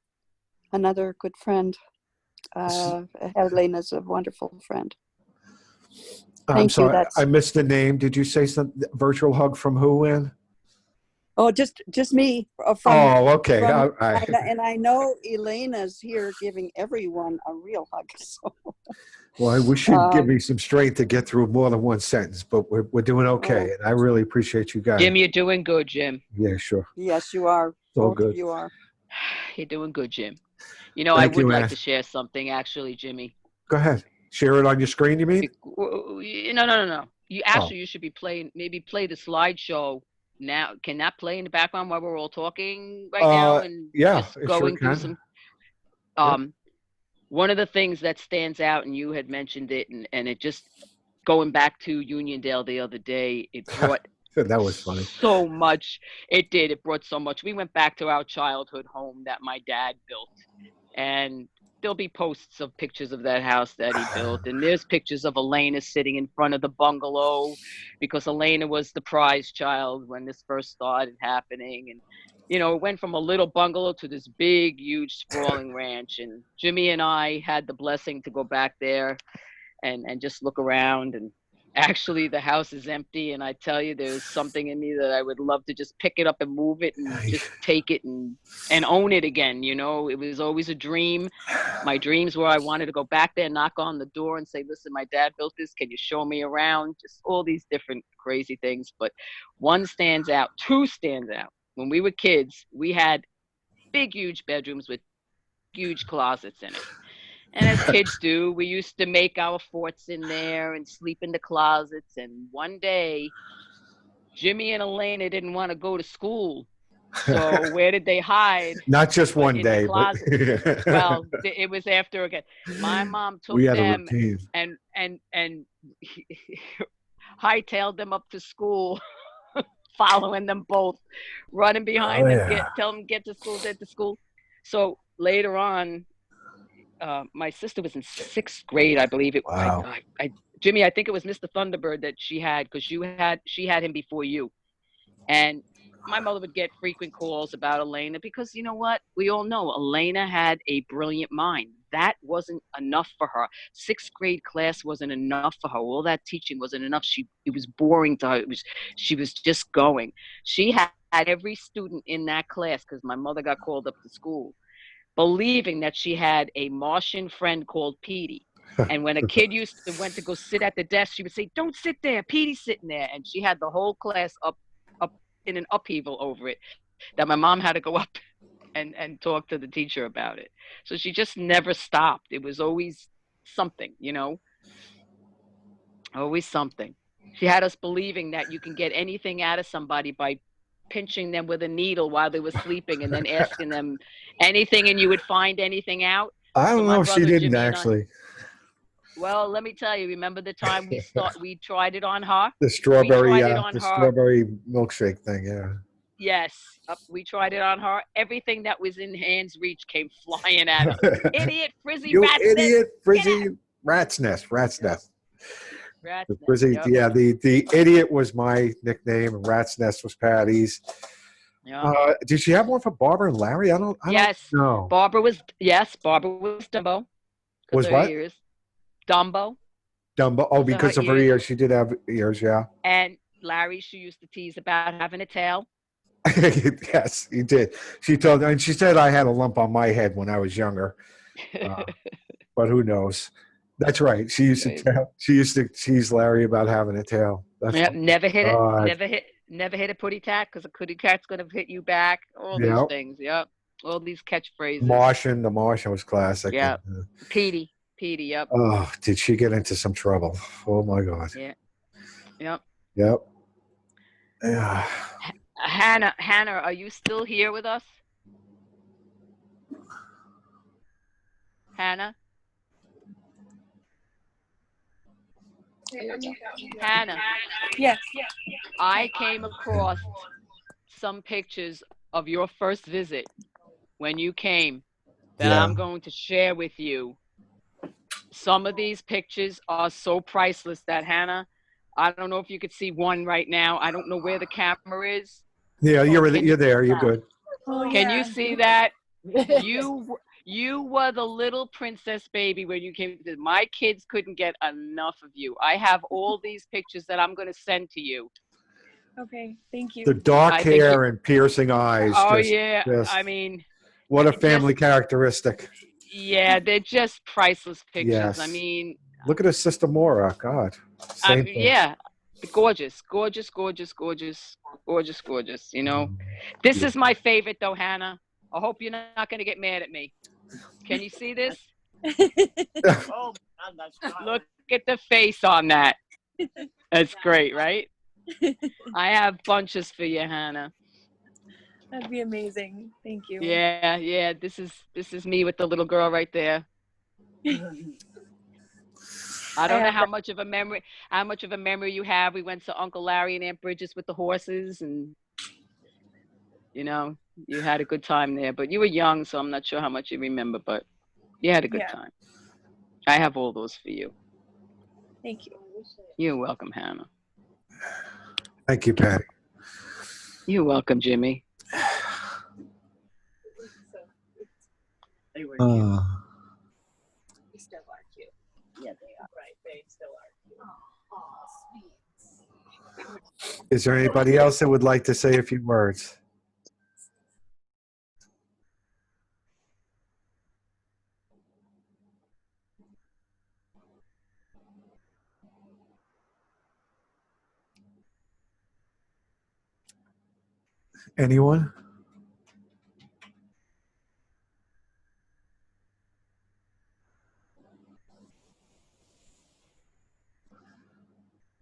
Speaker 11: another good friend. Elena's a wonderful friend.
Speaker 1: I'm sorry,
Speaker 11: you.
Speaker 1: I missed the name. Did you say some virtual hug from who, Ann?
Speaker 11: Oh, just me.
Speaker 1: Okay. All right.
Speaker 11: And I know Elena's here giving everyone a real hug. So.
Speaker 1: Well, I wish you'd give me some strength to get through more than one sentence, but we're doing okay, and I really appreciate you guys.
Speaker 2: Jim, you're doing good, Jim.
Speaker 1: Yeah, sure.
Speaker 11: Yes, you are.
Speaker 1: So
Speaker 11: Both
Speaker 1: good.
Speaker 11: of you are.
Speaker 2: You're doing good, Jim. I would like to share something, actually, Jimmy.
Speaker 1: Go ahead. Share it on your screen, you mean?
Speaker 2: No. You should be playing, maybe play the slideshow now. Can that play in the background while we're all talking right now? And
Speaker 1: yeah,
Speaker 2: just going through some. One of the things that stands out, and you had mentioned it, and it just going back to Uniondale the other day, it brought
Speaker 1: that was funny.
Speaker 2: So much. It did. It brought so much. We went back to our childhood home that my dad built, and there'll be posts of pictures of that house that he built, and there's pictures of Elena sitting in front of the bungalow, because Elena was the prize child when this first started happening. And it went from a little bungalow to this big, huge, sprawling ranch. And Jimmy and I had the blessing to go back there and just look around. And actually, the house is empty. And I tell you, there's something in me that I would love to just pick it up and move it and just take it and own it again. It was always a dream. My dreams were I wanted to go back there, knock on the door and say, listen, my dad built this. Can you show me around? Just all these different crazy things. But two stands out. When we were kids, we had big, huge bedrooms with huge closets in it. And as kids do, we used to make our forts in there and sleep in the closets. And one day, Jimmy and Elena didn't want to go to school. So where did they hide?
Speaker 1: Not just
Speaker 2: But
Speaker 1: one
Speaker 2: in the
Speaker 1: day, but
Speaker 2: closet. Well, it was after again. My mom took
Speaker 1: we had a
Speaker 2: them
Speaker 1: routine.
Speaker 2: and hightailed them up to school, following them both, running behind
Speaker 1: Oh
Speaker 2: them,
Speaker 1: yeah.
Speaker 2: tell them get to school, get to school. So later on, my sister was in 6th grade, I believe it.
Speaker 1: Wow.
Speaker 2: Jimmy, I think it was Mr. Thunderbird that she had, because she had him before you. And my mother would get frequent calls about Elena, because you know what? We all know Elena had a brilliant mind. That wasn't enough for her. 6th grade class wasn't enough for her. All that teaching wasn't enough. It was boring to her. She was just going. She had every student in that class, because my mother got called up to school, believing that she had a Martian friend called Petey. And when a kid went to go sit at the desk, she would say, "Don't sit there. Petey's sitting there." And she had the whole class up in an upheaval over it, that my mom had to go up and talk to the teacher about it. So she just never stopped. It was always something, always something. She had us believing that you can get anything out of somebody by pinching them with a needle while they were sleeping, and then asking them anything, and you would find anything out.
Speaker 1: I
Speaker 2: So
Speaker 1: don't
Speaker 2: my
Speaker 1: know if she
Speaker 2: brother
Speaker 1: didn't
Speaker 2: Jimmy and I,
Speaker 1: actually.
Speaker 2: well, let me tell you, remember the time we tried it on her?
Speaker 1: The
Speaker 2: We tried it on
Speaker 1: the
Speaker 2: her.
Speaker 1: strawberry milkshake thing, yeah.
Speaker 2: Yes, we tried it on her. Everything that was in hand's reach came flying at us. Idiot, frizzy,
Speaker 1: You
Speaker 2: rat's nest.
Speaker 1: idiot, frizzy, rat's nest.
Speaker 2: Rat's
Speaker 1: The
Speaker 2: nest.
Speaker 1: frizzy,
Speaker 2: Yep.
Speaker 1: yeah, the idiot was my nickname, and rat's nest was Patty's.
Speaker 2: Yep.
Speaker 1: Did she have one for Barbara and Larry? I don't know.
Speaker 2: Barbara was Dumbo.
Speaker 1: Was
Speaker 2: Her
Speaker 1: what?
Speaker 2: ears. Dumbo.
Speaker 1: Dumbo. Oh,
Speaker 2: Because
Speaker 1: because of her ears. She did have ears, yeah.
Speaker 2: And Larry, she used to tease about having a tail.
Speaker 1: Yes, he did. She told, and she said I had a lump on my head when I was younger. But who knows? That's right. She used to tease Larry about having a tail. That's
Speaker 2: Yep, never hit
Speaker 1: God.
Speaker 2: it. Never hit a putty tat, because a putty tat's gonna hit you back. All these
Speaker 1: Yep.
Speaker 2: things. Yep. All these catchphrases.
Speaker 1: The Martian was classic.
Speaker 2: Yeah. Petey. Yep.
Speaker 1: Oh, did she get into some trouble? Oh my God.
Speaker 2: Yeah. Yep.
Speaker 1: Yep. Yeah.
Speaker 2: Hannah, are you still here with us? Hannah? Hannah.
Speaker 4: Yes.
Speaker 2: I came across some pictures of your first visit when you came that I'm going to share with you. Some of these pictures are so priceless that, Hannah, I don't know if you could see one right now. I don't know where the camera is.
Speaker 1: Yeah, you're there. You're good.
Speaker 4: Oh,
Speaker 2: Can you see that? You were the little princess baby when you came. My kids couldn't get enough of you. I have all these pictures that I'm going to send to you.
Speaker 4: Okay, thank you.
Speaker 1: The dark hair and piercing eyes.
Speaker 2: Oh, I mean,
Speaker 1: what a family characteristic.
Speaker 2: Yeah, they're just priceless pictures.
Speaker 1: Yes.
Speaker 2: I mean,
Speaker 1: look at her sister Maura. God. Same thing.
Speaker 2: Yeah, gorgeous. This is my favorite, though, Hannah. I hope you're not going to get mad at me. Can you see this?
Speaker 9: Oh, God, that's
Speaker 2: Look at the face on that. That's great, right? I have bunches for you, Hannah.
Speaker 4: That'd be amazing. Thank you.
Speaker 2: Yeah. This is me with the little girl right there. I don't know how much of a memory you have. We went to Uncle Larry and Aunt Bridget's with the horses, and you had a good time there. But you were young, so I'm not sure how much you remember, but you had a good time. I have all those for you.
Speaker 4: Thank you.
Speaker 2: You're welcome, Hannah.
Speaker 1: Thank you, Patty.
Speaker 2: You're welcome, Jimmy.
Speaker 9: They were
Speaker 1: cute.
Speaker 9: They still are cute. Yeah, they are. Right, they still are cute.
Speaker 1: Is there anybody else that would like to say a few words? Anyone?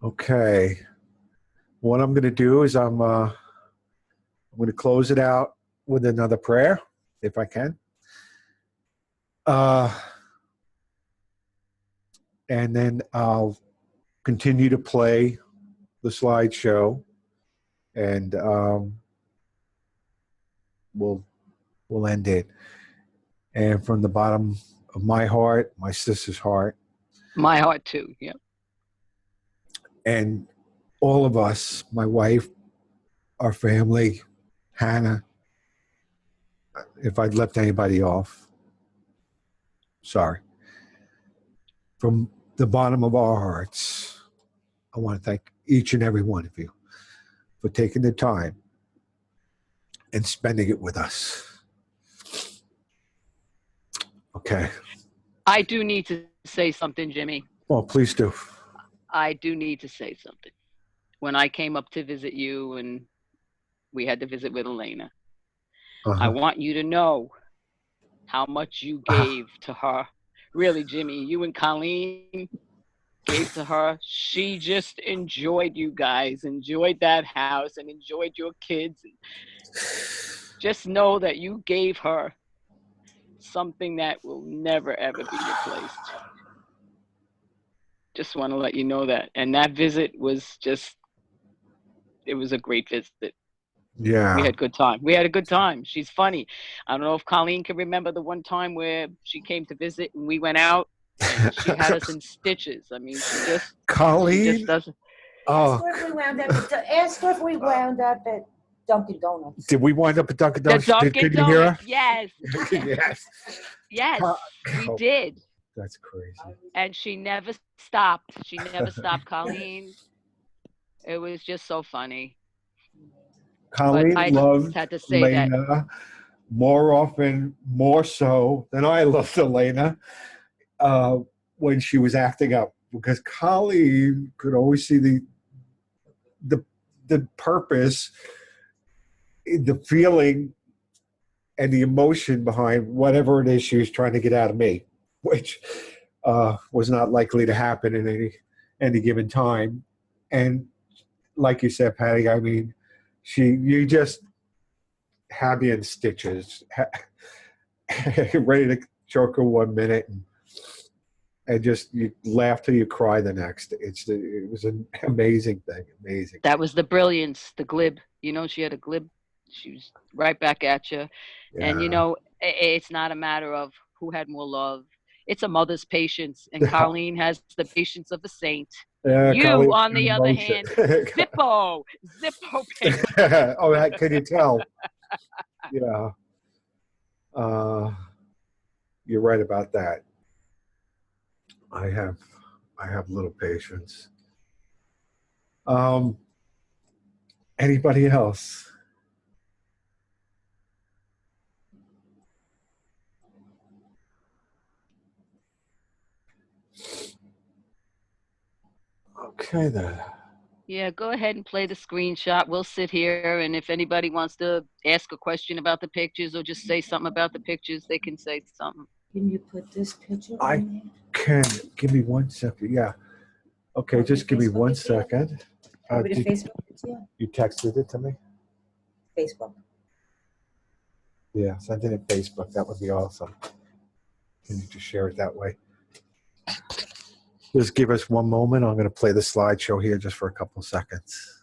Speaker 1: Okay. What I'm going to do is I'm I'm going to close it out with another prayer, if I can. And then I'll continue to play the slideshow, and we'll end it. And from the bottom of my heart, my sister's heart,
Speaker 2: My heart too. Yep.
Speaker 1: and all of us, my wife, our family, Hannah, if I'd left anybody off, sorry. From the bottom of our hearts, I want to thank each and every one of you for taking the time and spending it with us. Okay.
Speaker 2: I do need to say something, Jimmy.
Speaker 1: Well, please do.
Speaker 2: I do need to say something. When I came up to visit you and we had to visit with Elena, I want you to know how much you gave to her. Really, Jimmy, you and Colleen gave to her. She just enjoyed you guys, enjoyed that house, and enjoyed your kids. Just know that you gave her something that will never, ever be replaced. Just want to let you know that. And that visit was just, it was a great visit.
Speaker 1: Yeah.
Speaker 2: We had a good time. We had a good time. She's funny. I don't know if Colleen can remember the one time where she came to visit and we went out and she had us in stitches. I mean,
Speaker 1: Colleen?
Speaker 2: She just doesn't.
Speaker 1: Oh.
Speaker 6: Ask her if we wound up at Dunkin' Donuts.
Speaker 1: Did we wind up at Dunkin' Donuts?
Speaker 2: The Dunkin'
Speaker 1: Could you hear her?
Speaker 2: Donuts, yes.
Speaker 1: Yes.
Speaker 2: Yes, we did.
Speaker 1: That's crazy.
Speaker 2: And she never stopped. She never stopped, Colleen. It was just so funny.
Speaker 1: Colleen
Speaker 2: I
Speaker 1: loved
Speaker 2: had to say
Speaker 1: Elena
Speaker 2: that.
Speaker 1: more often, more so than I loved Elena when she was acting up, because Colleen could always see the purpose, the feeling, and the emotion behind whatever it is she was trying to get out of me, which was not likely to happen in any given time. And like you said, Patty, I mean, you just have you in stitches, ready to choke her 1 minute, and just you laugh till you cry the next. It was an amazing thing, amazing.
Speaker 2: That was the brilliance, the glib. You know, she had a glib. She was right back at you.
Speaker 1: Yeah.
Speaker 2: And, you know, it's not a matter of who had more love. It's a mother's patience. And Colleen has the patience of a saint. You,
Speaker 1: Colleen,
Speaker 2: on the other hand, Zippo patience.
Speaker 1: Oh, can you tell? Yeah. You're right about that. I have little patience. Anybody else? Okay then.
Speaker 2: Yeah, go ahead and play the screenshot. We'll sit here, and if anybody wants to ask a question about the pictures or just say something about the pictures, they can say something.
Speaker 6: Can you put this picture
Speaker 1: I
Speaker 6: on there?
Speaker 1: can. Give me 1 second. Yeah. Okay, just give me 1 second.
Speaker 6: Facebook it to you?
Speaker 1: You texted it to me?
Speaker 6: Facebook.
Speaker 1: Yeah, send it in Facebook. That would be awesome. Can you just share it that way? Just give us 1 moment. I'm going to play the slideshow here just for a couple of seconds.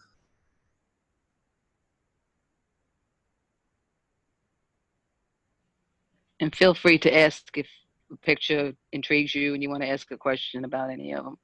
Speaker 2: And feel free to ask if a picture intrigues you and you want to ask a question about any of them.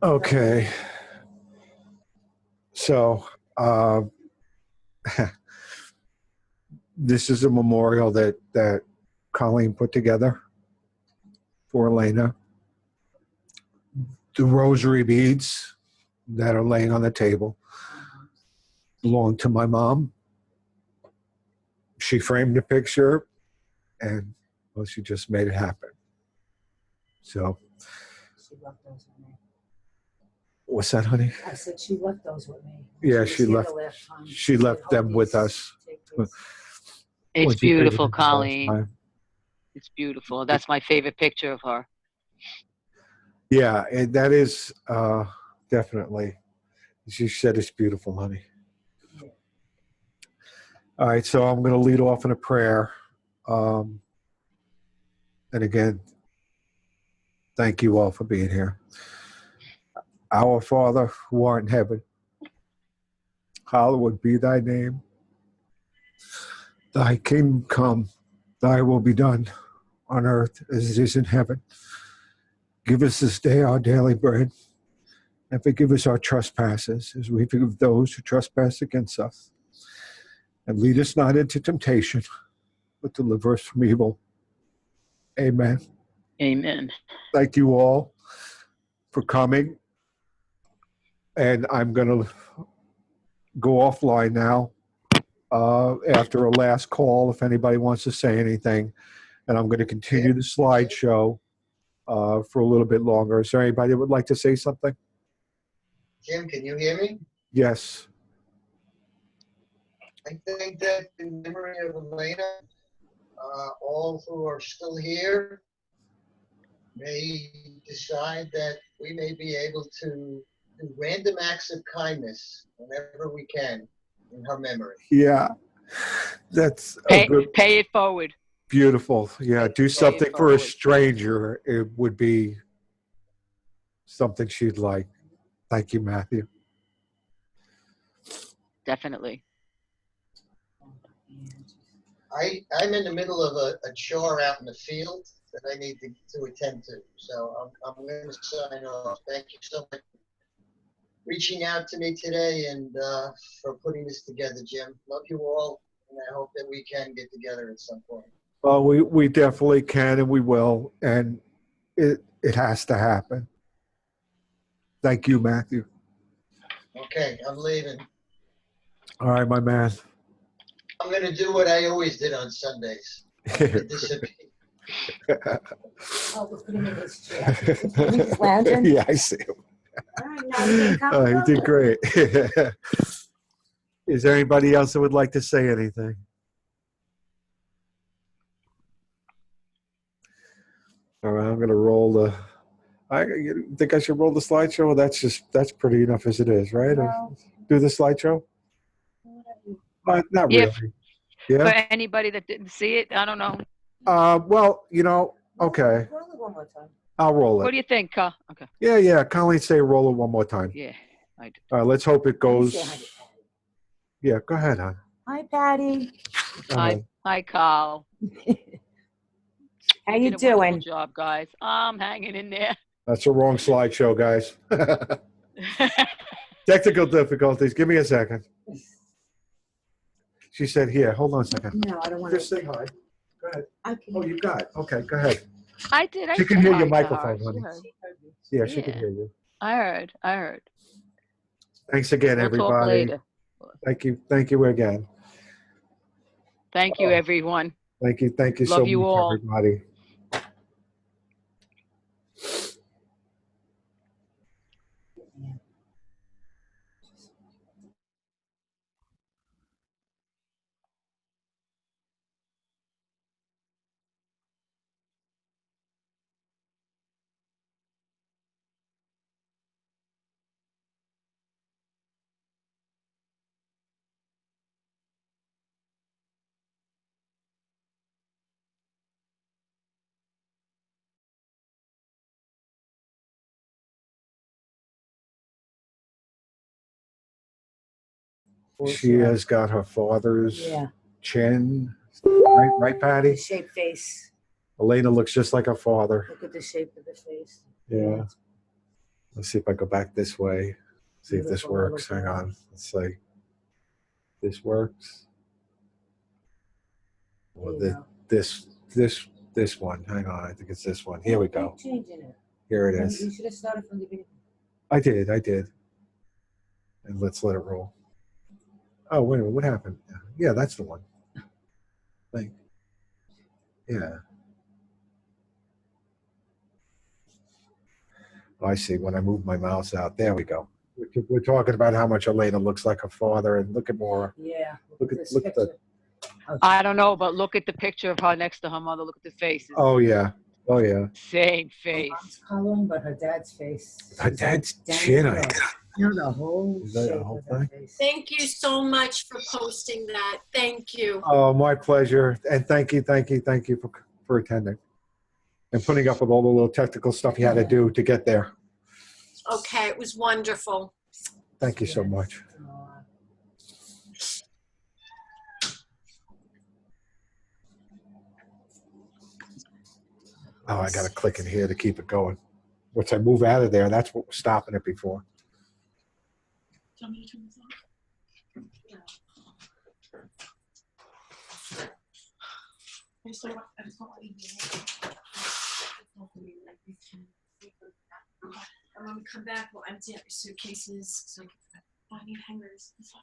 Speaker 1: Okay. So, this is a memorial that Colleen put together for Elena. The rosary beads that are laying on the table belong to my mom. She framed the picture, and well, she just made it happen. So,
Speaker 12: She left those with me.
Speaker 1: what's that, honey?
Speaker 12: I said she left those with me.
Speaker 1: Yeah,
Speaker 12: was
Speaker 1: she
Speaker 12: here
Speaker 1: left.
Speaker 12: the last time.
Speaker 1: She
Speaker 12: said,
Speaker 1: left
Speaker 12: "Hold
Speaker 1: them with
Speaker 12: these,
Speaker 1: us.
Speaker 12: take these."
Speaker 2: It's
Speaker 1: When she
Speaker 2: beautiful,
Speaker 1: visited the last
Speaker 2: Colleen.
Speaker 1: time.
Speaker 2: It's beautiful. That's my favorite picture of her.
Speaker 1: Yeah, and that is definitely. She said it's beautiful, honey. All right, so I'm going to lead off in a prayer. And again, thank you all for being here. Our Father, who art in heaven, hallowed be thy name. Thy kingdom come, thy will be done on earth as it is in heaven. Give us this day our daily bread, and forgive us our trespasses as we forgive those who trespass against us. And lead us not into temptation, but deliver us from evil. Amen.
Speaker 2: Amen.
Speaker 1: Thank you all for coming. And I'm going to go offline now after a last call if anybody wants to say anything. And I'm going to continue the slideshow for a little bit longer. Is there anybody that would like to say something?
Speaker 7: Jim, can you hear me?
Speaker 1: Yes.
Speaker 7: I think that in memory of Elena, all who are still here may decide that we may be able to do random acts of kindness whenever we can in her memory.
Speaker 1: Yeah. That's a good.
Speaker 2: Pay it forward.
Speaker 1: Beautiful. Yeah. Do something for a
Speaker 2: forward.
Speaker 1: stranger. It would be something she'd like. Thank you, Matthew.
Speaker 2: Definitely.
Speaker 7: I'm in the middle of a chore out in the field that I need to attend to. So I'm going to sign off. Thank you so much for reaching out to me today and for putting this together, Jim. Love you all, and I hope that we can get together at some point.
Speaker 1: Well, we definitely can and we will. And it has to happen. Thank you, Matthew.
Speaker 7: Okay, I'm leaving.
Speaker 1: All right, my man.
Speaker 7: I'm going to do what I always did on Sundays. Disappear.
Speaker 12: Oh, look at him in his chair. He's lounging.
Speaker 1: Yeah, I see him.
Speaker 12: All right, now you can come.
Speaker 1: You did great. Is there anybody else that would like to say anything? All right, I'm going to roll the. You think I should roll the slideshow? Or that's pretty enough as it is, right?
Speaker 12: No.
Speaker 1: Do the slideshow? Not
Speaker 2: Yeah,
Speaker 1: really. Yeah.
Speaker 2: For anybody that didn't see it, I don't know.
Speaker 1: Well, okay.
Speaker 12: Roll it one more time.
Speaker 1: I'll roll
Speaker 2: What
Speaker 1: it.
Speaker 2: do you think, Carl? Okay.
Speaker 1: Yeah. Colleen, say roll it one more time.
Speaker 2: Yeah, I do.
Speaker 1: All right, let's hope it goes.
Speaker 12: Say hi to Patty.
Speaker 1: Yeah, go ahead, hon.
Speaker 12: Hi, Patty.
Speaker 2: Hi, Carl.
Speaker 12: How you
Speaker 2: Did a wonderful
Speaker 12: doing?
Speaker 2: job, guys. I'm hanging in there.
Speaker 1: That's the wrong slideshow, guys. Technical difficulties. Give me a second. She said, here, hold on a second.
Speaker 12: No, I don't want
Speaker 1: Just
Speaker 12: to.
Speaker 1: say hi. Go ahead.
Speaker 12: Okay.
Speaker 1: Oh, you got it. Okay, go ahead.
Speaker 2: I did.
Speaker 1: She can hear your
Speaker 2: said hi to
Speaker 1: microphone,
Speaker 2: her.
Speaker 1: honey.
Speaker 2: She heard.
Speaker 1: Yeah, she can
Speaker 2: Yeah.
Speaker 1: hear you.
Speaker 2: I heard.
Speaker 1: Thanks again,
Speaker 2: We'll talk
Speaker 1: everybody.
Speaker 2: later.
Speaker 1: Thank you again.
Speaker 2: Thank you, everyone.
Speaker 1: Thank you so
Speaker 2: Love you
Speaker 1: much,
Speaker 2: all.
Speaker 1: everybody. She has got her father's chin. Right, Patty?
Speaker 12: The shaped face.
Speaker 1: Elena looks just like her father.
Speaker 12: Look at the shape of the face.
Speaker 1: Yeah. Let's see if I go back this way. See if this works. Hang on. Let's see. This works. Well, this one. Hang on. I think it's this one. Here we go.
Speaker 12: Changing it.
Speaker 1: Here it is.
Speaker 12: You should have started from the beginning.
Speaker 1: I did. And let's let it roll. Oh, wait a minute. What happened? Yeah, that's the one. Think. Yeah. Oh, I see. When I move my mouse out, there we go. We're talking about how much Elena looks like her father, and look at Maura.
Speaker 12: Yeah.
Speaker 1: Look at the.
Speaker 2: I don't know, but look at the picture of her next to her mother. Look at the faces.
Speaker 1: Oh yeah.
Speaker 2: Same face.
Speaker 12: Mom's coloring, but her dad's face.
Speaker 1: Her dad's chin.
Speaker 12: You know, the whole
Speaker 1: Is that
Speaker 12: shape
Speaker 1: the whole
Speaker 12: of that
Speaker 1: thing?
Speaker 12: face.
Speaker 10: Thank you so much for posting that. Thank you.
Speaker 1: Oh, my pleasure. And thank you for attending and putting up with all the little technical stuff you had to do to get there.
Speaker 10: Okay, it was wonderful.
Speaker 1: Thank you so much. Oh, I got to click in here to keep it going. Once I move out of there, that's what was stopping it before.
Speaker 10: Do you want me to turn this off? I just don't want you and when we come back, we'll empty out your suitcases so I can find new hangers and stuff.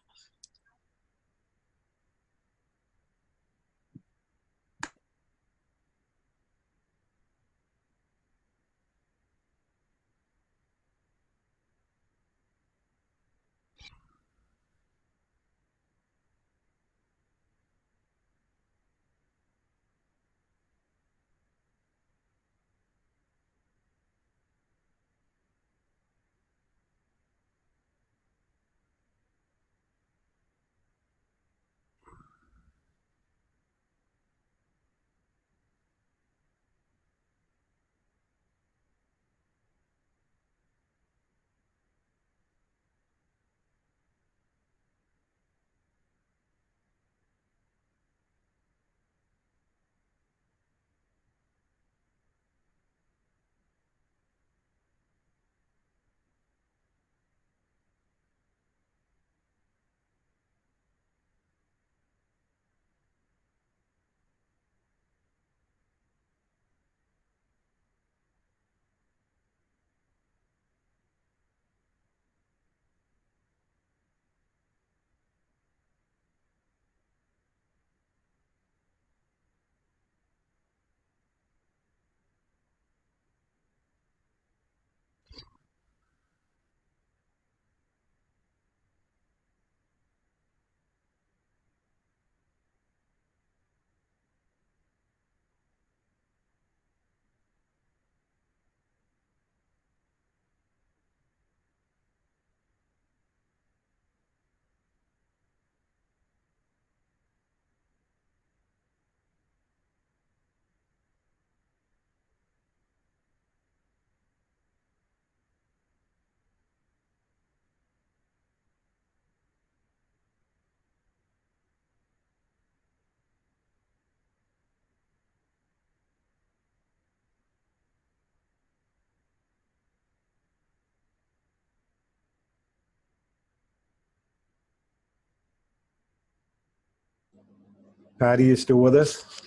Speaker 1: Patty, you still with us?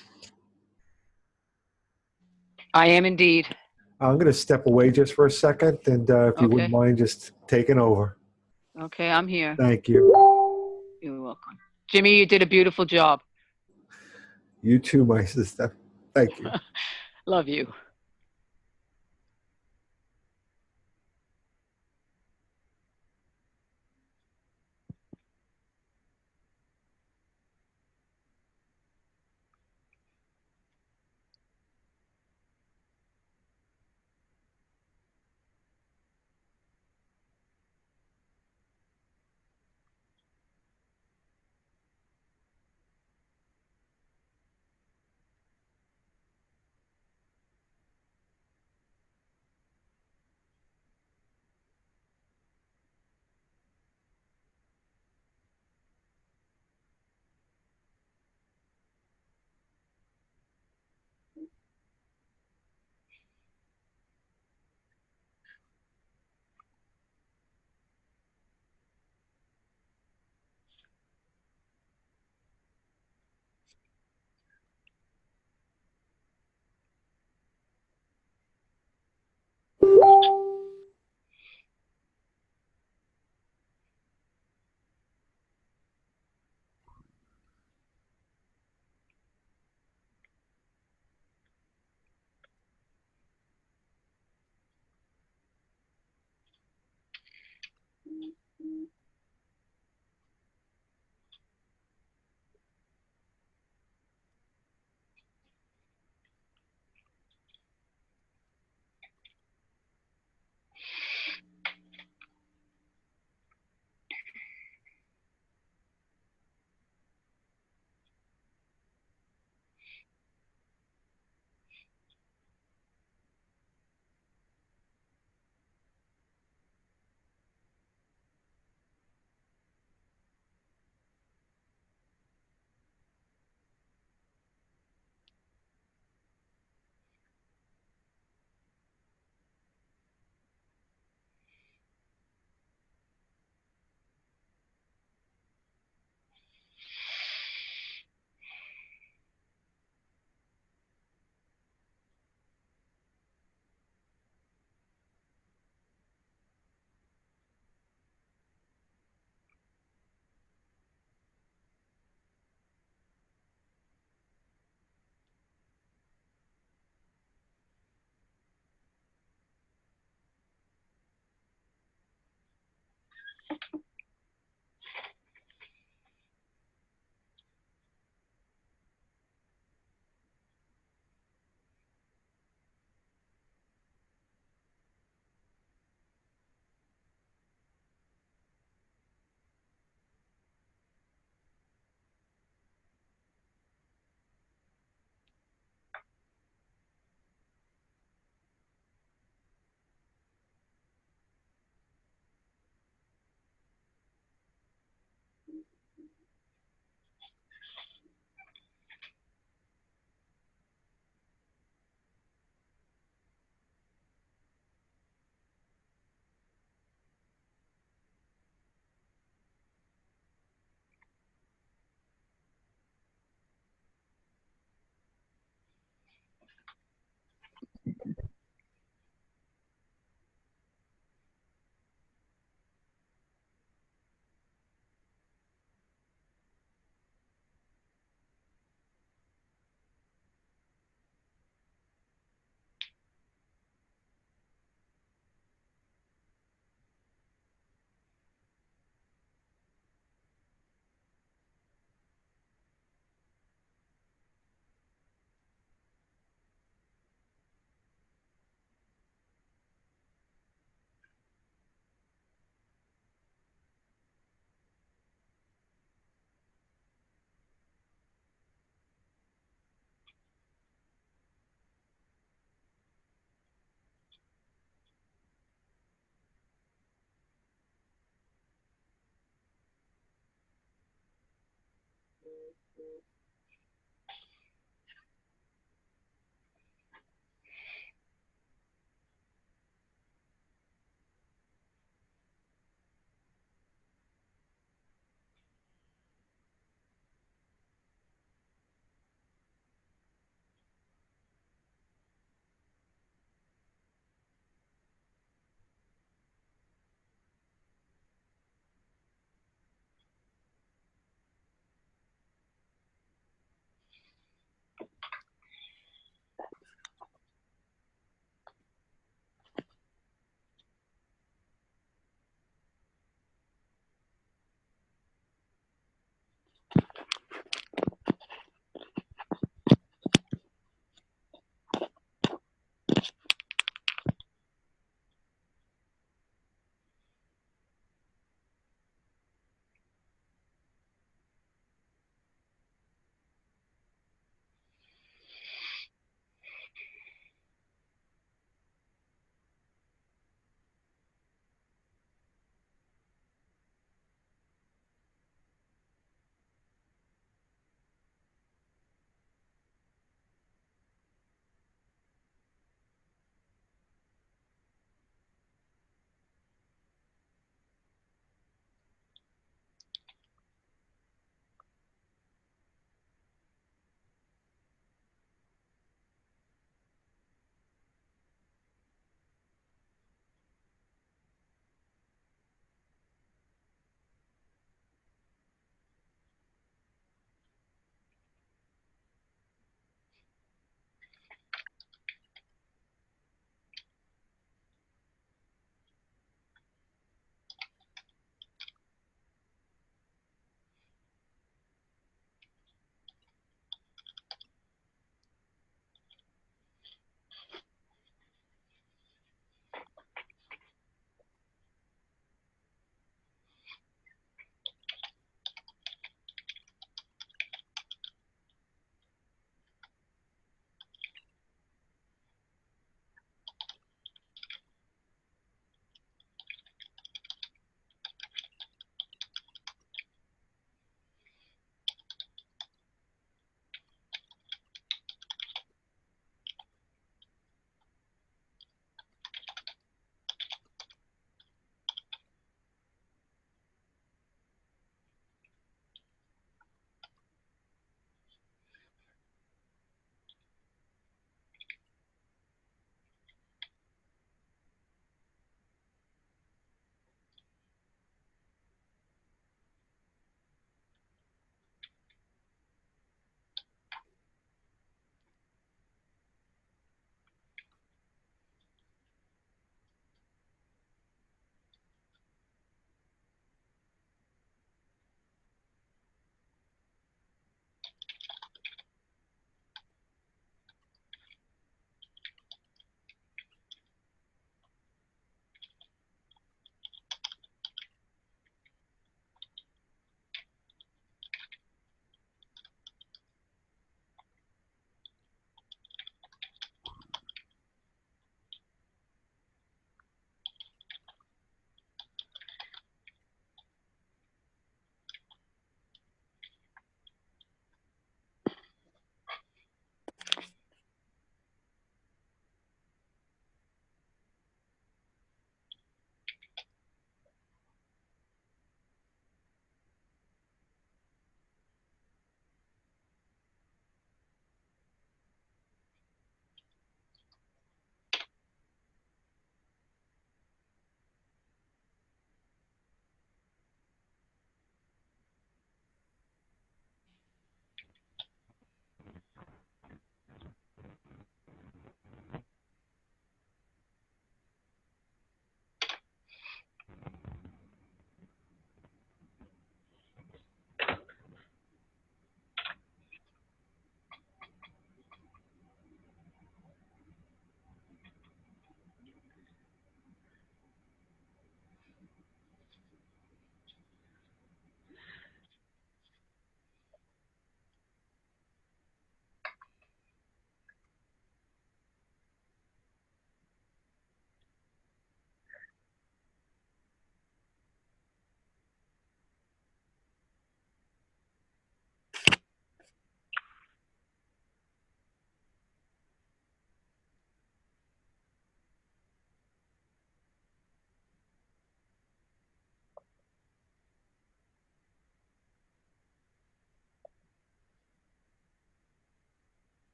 Speaker 2: I am indeed.
Speaker 1: I'm going to step away just for a second, and if you wouldn't
Speaker 2: Okay.
Speaker 1: mind just taking over.
Speaker 2: Okay, I'm here.
Speaker 1: Thank you.
Speaker 2: You're welcome. Jimmy, you did a beautiful job.
Speaker 1: You too, my sister. Thank you.
Speaker 2: Love you.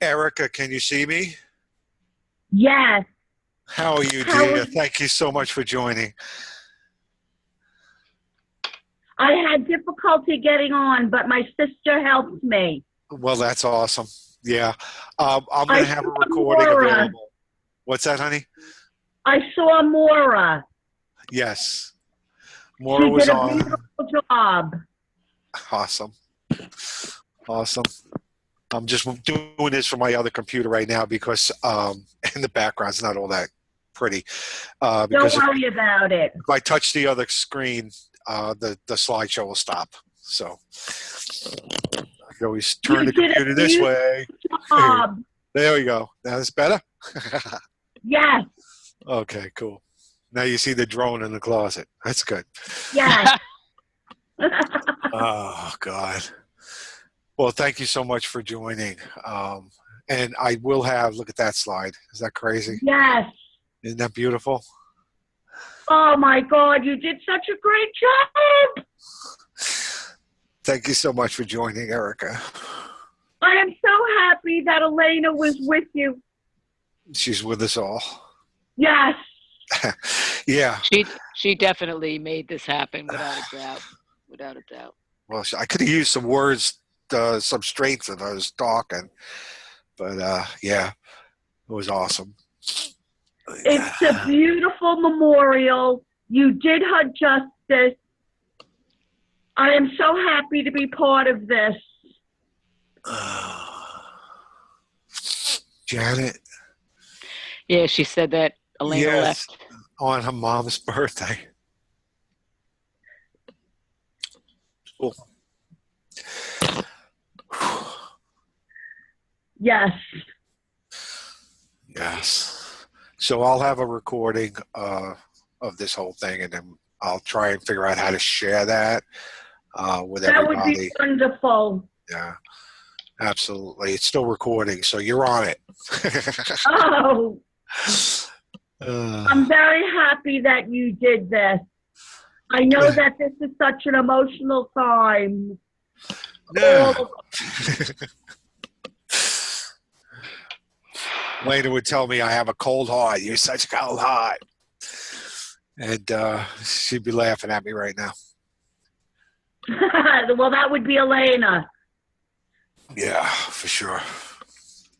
Speaker 13: Erica, can you see me?
Speaker 14: Yes.
Speaker 13: How are you,
Speaker 14: How
Speaker 13: dear?
Speaker 14: are-
Speaker 13: Thank you so much for joining.
Speaker 14: I had difficulty getting on, but my sister helped me.
Speaker 13: Well, that's awesome. Yeah. I'm going
Speaker 14: I
Speaker 13: to have a
Speaker 14: saw
Speaker 13: recording
Speaker 14: Maura.
Speaker 13: available. What's that, honey?
Speaker 14: I saw Maura.
Speaker 13: Yes.
Speaker 14: She
Speaker 13: Maura was
Speaker 14: did a
Speaker 13: on.
Speaker 14: beautiful job.
Speaker 13: Awesome. Awesome. I'm just doing this from my other computer right now because in the background's not all that pretty.
Speaker 14: Don't
Speaker 13: Because
Speaker 14: worry about it.
Speaker 13: if I touch the other screen, the slideshow will stop. So I can always turn the
Speaker 14: You did a
Speaker 13: computer this way.
Speaker 14: job.
Speaker 13: There we go. Now it's better?
Speaker 14: Yes.
Speaker 13: Okay, cool. Now you see the drone in the closet. That's good.
Speaker 14: Yes.
Speaker 13: Oh, God. Well, thank you so much for joining. And I will have, look at that slide. Is that crazy?
Speaker 14: Yes.
Speaker 13: Isn't that beautiful?
Speaker 14: Oh my God, you did such a great job.
Speaker 13: Thank you so much for joining, Erica.
Speaker 14: I am so happy that Elena was with you.
Speaker 13: She's with us all.
Speaker 14: Yes.
Speaker 13: Yeah.
Speaker 2: She definitely made this happen without a doubt. Without a doubt.
Speaker 13: Well, I could have used some words, some strength as I was talking. But, yeah, it was awesome.
Speaker 14: It's a beautiful memorial. You did her justice. I am so happy to be part of this.
Speaker 13: Janet?
Speaker 2: Yeah, she said that Elena
Speaker 13: Yes,
Speaker 2: left.
Speaker 13: on her mom's birthday. Cool.
Speaker 14: Yes.
Speaker 13: Yes. So I'll have a recording of this whole thing, and then I'll try and figure out how to share that with
Speaker 14: That
Speaker 13: everybody.
Speaker 14: would be wonderful.
Speaker 13: Yeah, absolutely. It's still recording, so you're on it.
Speaker 14: Oh, I'm very happy that you did this. I know that this is such an emotional time.
Speaker 13: Yeah. Lena would tell me I have a cold heart. You're such a cold heart. And she'd be laughing at me right now.
Speaker 14: Well, that would be Elena.
Speaker 13: Yeah, for sure.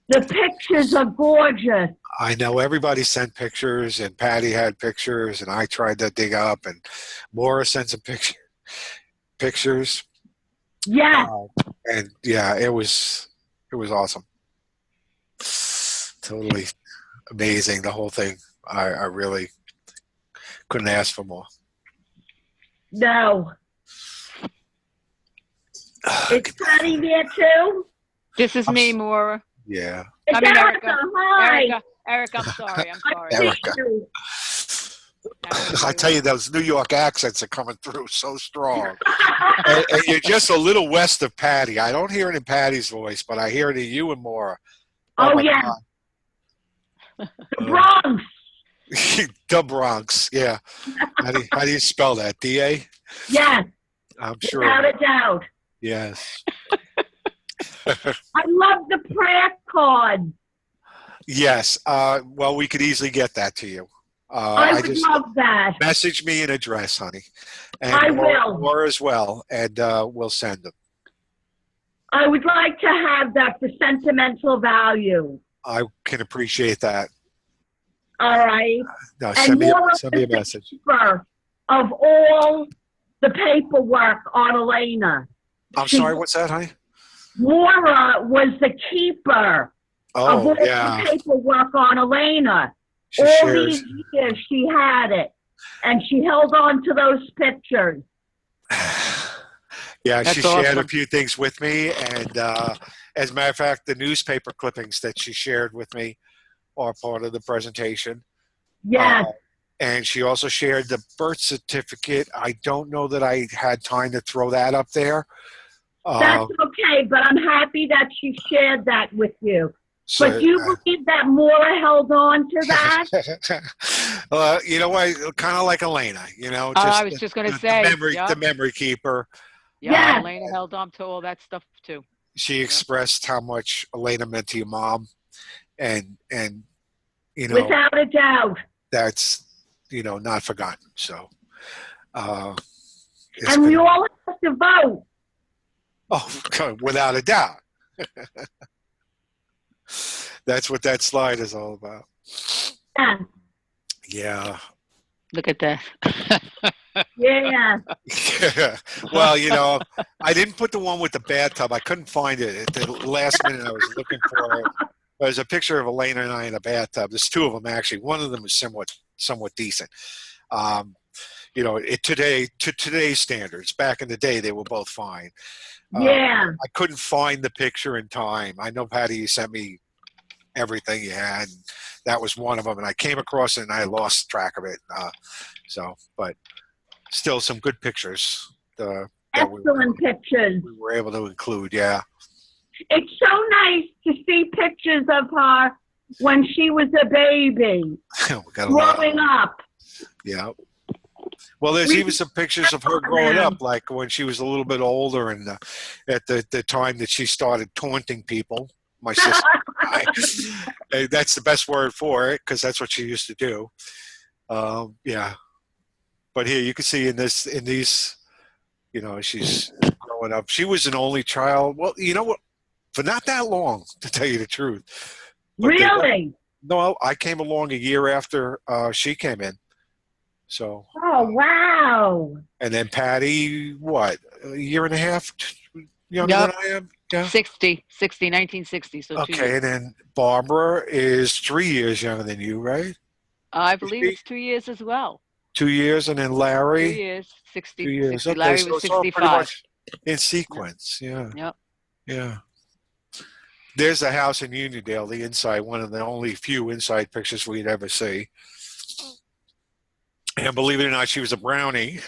Speaker 14: The pictures are gorgeous.
Speaker 13: I know everybody sent pictures, and Patty had pictures, and I tried to dig up, and Maura sent some pictures.
Speaker 14: Yeah.
Speaker 13: And yeah, it was awesome. Totally amazing, the whole thing. I really couldn't ask for more.
Speaker 14: No. Is Patty there too?
Speaker 2: This is me, Maura.
Speaker 13: Yeah.
Speaker 14: It's
Speaker 2: I mean,
Speaker 14: Erica. Hi.
Speaker 2: Erica, I'm sorry. I'm sorry.
Speaker 13: Erica. I tell you, those New York accents are coming through so strong. and you're just a little west of Patty. I don't hear it in Patty's voice, but I hear it in you and Maura.
Speaker 14: Oh,
Speaker 13: my
Speaker 14: yeah.
Speaker 13: God.
Speaker 14: The Bronx.
Speaker 13: The Bronx, yeah. How do you spell that? D-A?
Speaker 14: Yes.
Speaker 13: I'm sure.
Speaker 14: Without a doubt.
Speaker 13: Yes.
Speaker 14: I love the prayer card.
Speaker 13: Yes. Well, we could easily get that to you.
Speaker 14: I would love that.
Speaker 13: Message me an address, honey. And
Speaker 14: I will.
Speaker 13: Maura as well, and we'll send them.
Speaker 14: I would like to have that for sentimental value.
Speaker 13: I can appreciate that.
Speaker 14: All right.
Speaker 13: No,
Speaker 14: And
Speaker 13: send me
Speaker 14: Maura
Speaker 13: a message.
Speaker 14: of all the paperwork on Elena.
Speaker 13: I'm sorry, what's that, honey?
Speaker 14: Maura was the keeper of all
Speaker 13: yeah.
Speaker 14: the paperwork on Elena.
Speaker 13: She
Speaker 14: all
Speaker 13: shares.
Speaker 14: these years she had it. And she held on to those pictures.
Speaker 13: Yeah,
Speaker 2: That's
Speaker 13: she shared
Speaker 2: awesome.
Speaker 13: a few things with me, and as a matter of fact, the newspaper clippings that she shared with me are part of the presentation.
Speaker 14: Yeah.
Speaker 13: And she also shared the birth certificate. I don't know that I had time to throw that up there.
Speaker 14: That's okay, but I'm happy that she shared that with you.
Speaker 13: So,
Speaker 14: but do you believe that Maura held on to that?
Speaker 13: You know what? Kind of like Elena, you know.
Speaker 2: I was just going to say.
Speaker 13: The memory keeper.
Speaker 2: Yeah, Elena held on to all that stuff too.
Speaker 13: she expressed how much Elena meant to your mom, and you know,
Speaker 14: Without a doubt.
Speaker 13: that's, you know, not forgotten. So, it's
Speaker 14: And we
Speaker 13: been,
Speaker 14: all have to vote.
Speaker 13: oh, without a doubt. That's what that slide is all about.
Speaker 14: Yeah.
Speaker 13: Yeah.
Speaker 2: Look at that.
Speaker 14: Yeah.
Speaker 13: Well, you know, I didn't put the one with the bathtub. I couldn't find it at the last minute. I was looking for it. There's a picture of Elena and I in a bathtub. There's two of them actually. One of them is somewhat decent. You know, to today's standards. Back in the day, they were both fine.
Speaker 14: Yeah.
Speaker 13: I couldn't find the picture in time. I know, Patty, you sent me everything you had. That was one of them, and I came across it and I lost track of it. But still, some good pictures.
Speaker 14: Excellent pictures.
Speaker 13: We were able to include. Yeah.
Speaker 14: It's so nice to see pictures of her when she was a baby, growing up.
Speaker 13: Yeah. Well, there's even some pictures of her growing up, like when she was a little bit older, and at the time that she started taunting people. My sister and I. That's the best word for it, because that's what she used to do. Yeah. But here you can see in these, you know, she's growing up. She was an only child. Well, you know what? For not that long, to tell you the truth. But
Speaker 14: really?
Speaker 13: No, I came along a year after she came in. So.
Speaker 14: Oh, wow.
Speaker 13: And then Patty, what, a year and a half younger than I am? Yeah.
Speaker 2: 1960. So 2
Speaker 13: okay,
Speaker 2: years.
Speaker 13: and then Barbara is 3 years younger than you, right?
Speaker 2: I believe it's 2 years as well.
Speaker 13: 2 years, and then Larry?
Speaker 2: 2 years, 60.
Speaker 13: 2 years.
Speaker 2: 60.
Speaker 13: Okay,
Speaker 2: Larry
Speaker 13: so
Speaker 2: was
Speaker 13: it's all
Speaker 2: 65.
Speaker 13: pretty much in sequence. Yeah.
Speaker 2: Yep.
Speaker 13: Yeah. There's a house in Uniondale, the inside, one of the only few inside pictures we'd ever see. And believe it or not, she was a brownie.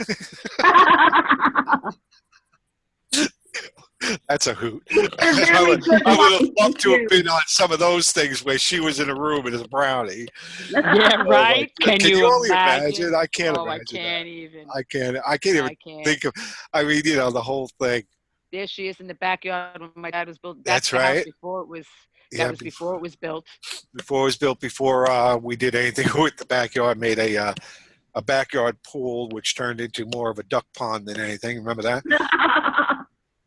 Speaker 13: That's a hoot. I would have loved to have been on some of those things where she was in a room and as a brownie.
Speaker 2: Yeah, right?
Speaker 13: Can you only
Speaker 2: imagine?
Speaker 13: imagine? I can't
Speaker 2: Oh,
Speaker 13: imagine.
Speaker 2: I can't even.
Speaker 13: I can't even think of. I mean, you know, the whole thing.
Speaker 2: There she is in the backyard when my dad was built.
Speaker 13: That's
Speaker 2: the house
Speaker 13: right.
Speaker 2: before it was.
Speaker 13: Yeah,
Speaker 2: That was before it was built.
Speaker 13: Before it was built, before we did anything with the backyard, made a backyard pool, which turned into more of a duck pond than anything. Remember that?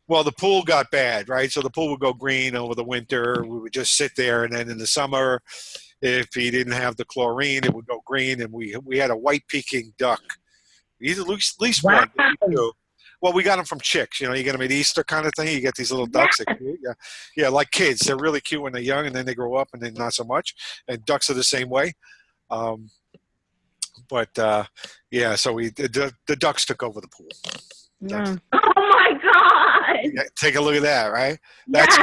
Speaker 13: Well, the pool got bad, right? So the pool would go green over the winter. We would just sit there, and then in the summer, if he didn't have the chlorine, it would go green, and we had a white peking duck. At least one. Two. Well, we got them from chicks. You know, you get them at Easter kind of thing. You get these little ducks. Yeah, like kids. They're really cute when they're young, and then they grow up, and then not so much. And ducks are the same way. Yeah, so the ducks took over the pool.
Speaker 14: Oh my God!
Speaker 13: Yeah, take a look at that, right? That's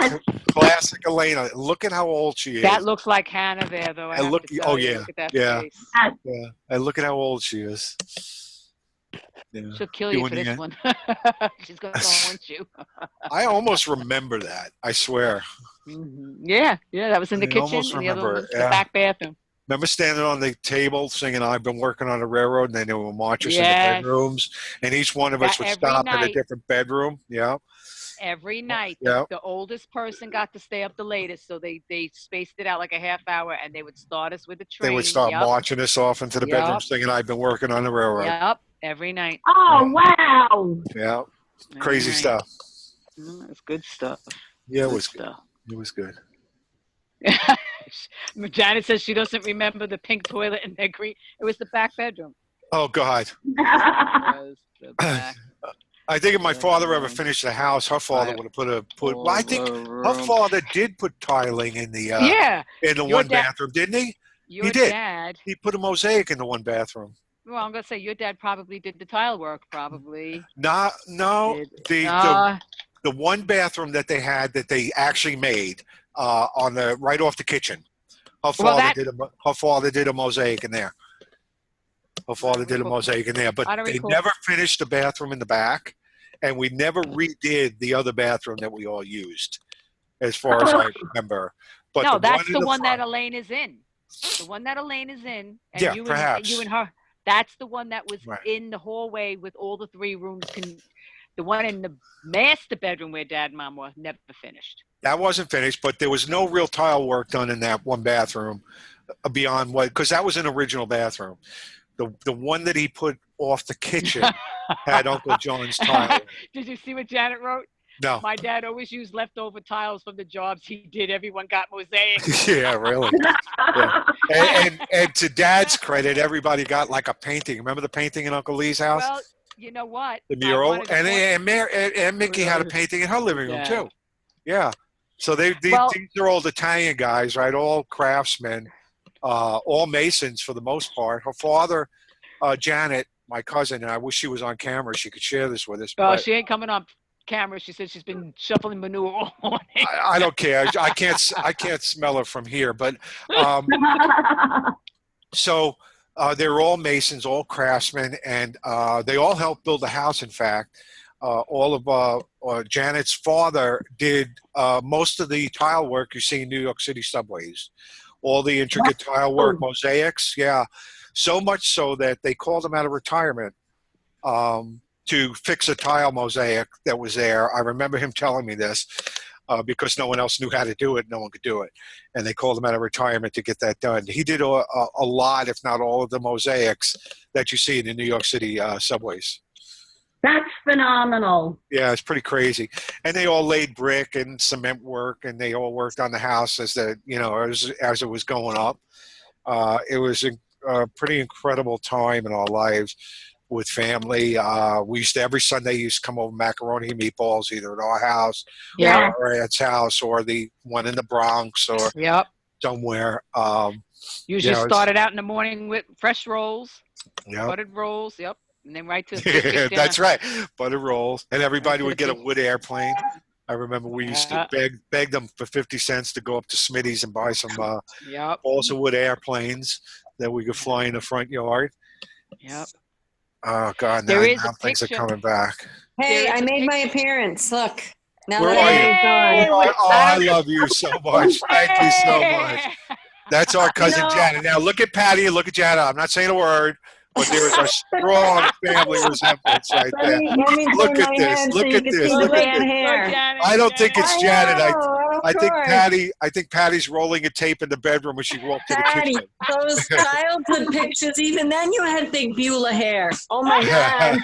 Speaker 13: classic Elena. Look at how old she is.
Speaker 2: That looks like Hannah there, though.
Speaker 13: And look, yeah,
Speaker 2: look at that face.
Speaker 13: Yeah. And look at how old she is. Yeah.
Speaker 2: She'll kill you for this one. She's going to haunt you.
Speaker 13: I almost remember that. I swear.
Speaker 2: Mm-hmm. Yeah, that was in the kitchen, and the other one was the back bathroom.
Speaker 13: Remember standing on the table singing "I've been working on a railroad," and then there were marchers in the bedrooms, and each one of us would stop in a different bedroom. Yeah.
Speaker 2: Every night, the oldest person got to stay up the latest, so they spaced it out like a half hour, and they would start us with a train.
Speaker 13: They would start marching us off into the bedroom singing "I've been working on the railroad."
Speaker 2: Yep, every night.
Speaker 14: Oh wow!
Speaker 13: Yeah, crazy stuff.
Speaker 2: It's good stuff.
Speaker 13: Yeah, it was good. It was good.
Speaker 2: Janet says she doesn't remember the pink toilet and the green. It was the back bedroom.
Speaker 13: Oh God. I think if my father ever finished the house, her father would have put. Well, I think her father did put tiling in the in the one bathroom, didn't he?
Speaker 2: He did. Dad.
Speaker 13: He put a mosaic in the one bathroom.
Speaker 2: Well, I'm gonna say your dad probably did the tile work, probably.
Speaker 13: No. The one bathroom that they had that they actually made on the right off the kitchen. Her father did a mosaic in there. Her father did a mosaic in there, but they never finished the bathroom in the back, and we never redid the other bathroom that we all used, as far as I remember. But
Speaker 2: no, that's the one that Elaine is in. The one that Elaine is in, and
Speaker 13: perhaps
Speaker 2: you and her. That's the one that was in the hallway with all the three rooms the one in the master bedroom where Dad and Mom were never finished.
Speaker 13: That wasn't finished, but there was no real tile work done in that one bathroom beyond what, because that was an original bathroom. The one that he put off the kitchen had Uncle John's tile.
Speaker 2: Did you see what Janet wrote?
Speaker 13: No.
Speaker 2: My dad always used leftover tiles from the jobs he did. Everyone got mosaics.
Speaker 13: Yeah, really. Yeah. And to Dad's credit, everybody got like a painting. Remember the painting in Uncle Lee's house?
Speaker 2: Well, you know what?
Speaker 13: The mural. And Mickey had a painting in her living room, too. Yeah. So these are all Italian guys, right? All craftsmen, all Masons for the most part. Her father, Janet, my cousin, and I wish she was on camera. She could share this with us.
Speaker 2: Oh, she ain't coming on camera. She said she's been shuffling manure all morning.
Speaker 13: I don't care. I can't smell her from here. But so they're all Masons, all craftsmen, and they all helped build the house. In fact, all of Janet's father did most of the tile work you see in New York City subways. All the intricate tile work, mosaics, yeah. So much so that they called him out of retirement to fix a tile mosaic that was there. I remember him telling me this because no one else knew how to do it. No one could do it. And they called him out of retirement to get that done. He did a lot, if not all, of the mosaics that you see in the New York City subways.
Speaker 14: That's phenomenal.
Speaker 13: Yeah, it's pretty crazy. And they all laid brick and cement work, and they all worked on the house as it was going up. It was a pretty incredible time in our lives with family. We used to, every Sunday, used to come over macaroni and meatballs, either at our house or at Aunt's house, or the one in the Bronx, or somewhere.
Speaker 2: Usually started out in the morning with fresh rolls,
Speaker 13: Yep.
Speaker 2: buttered rolls, and then right to the
Speaker 13: That's right, buttered rolls. And everybody would get a wood airplane. I remember we used to beg them for 50 cents to go up to Smitty's and buy some balsa wood airplanes that we could fly in the front yard.
Speaker 2: Yep.
Speaker 13: Oh, God,
Speaker 2: There is
Speaker 13: now
Speaker 2: a
Speaker 13: things are
Speaker 2: picture.
Speaker 13: coming back.
Speaker 15: Hey, I made my appearance. Look. Now
Speaker 13: Where
Speaker 15: that
Speaker 13: are you?
Speaker 15: everything's gone.
Speaker 13: Oh, I love you so much. Thank you so much. That's our cousin Janet. Now look at Patty and look at Janet. I'm not saying a word, but there is a strong family resemblance right there. Look at this. Look at this. Look at this. I don't think it's Janet. I think Patty's rolling a tape in the bedroom when she walked to the
Speaker 15: Patty,
Speaker 13: kitchen.
Speaker 15: those childhood pictures, even then you had big Beulah hair. Oh my God.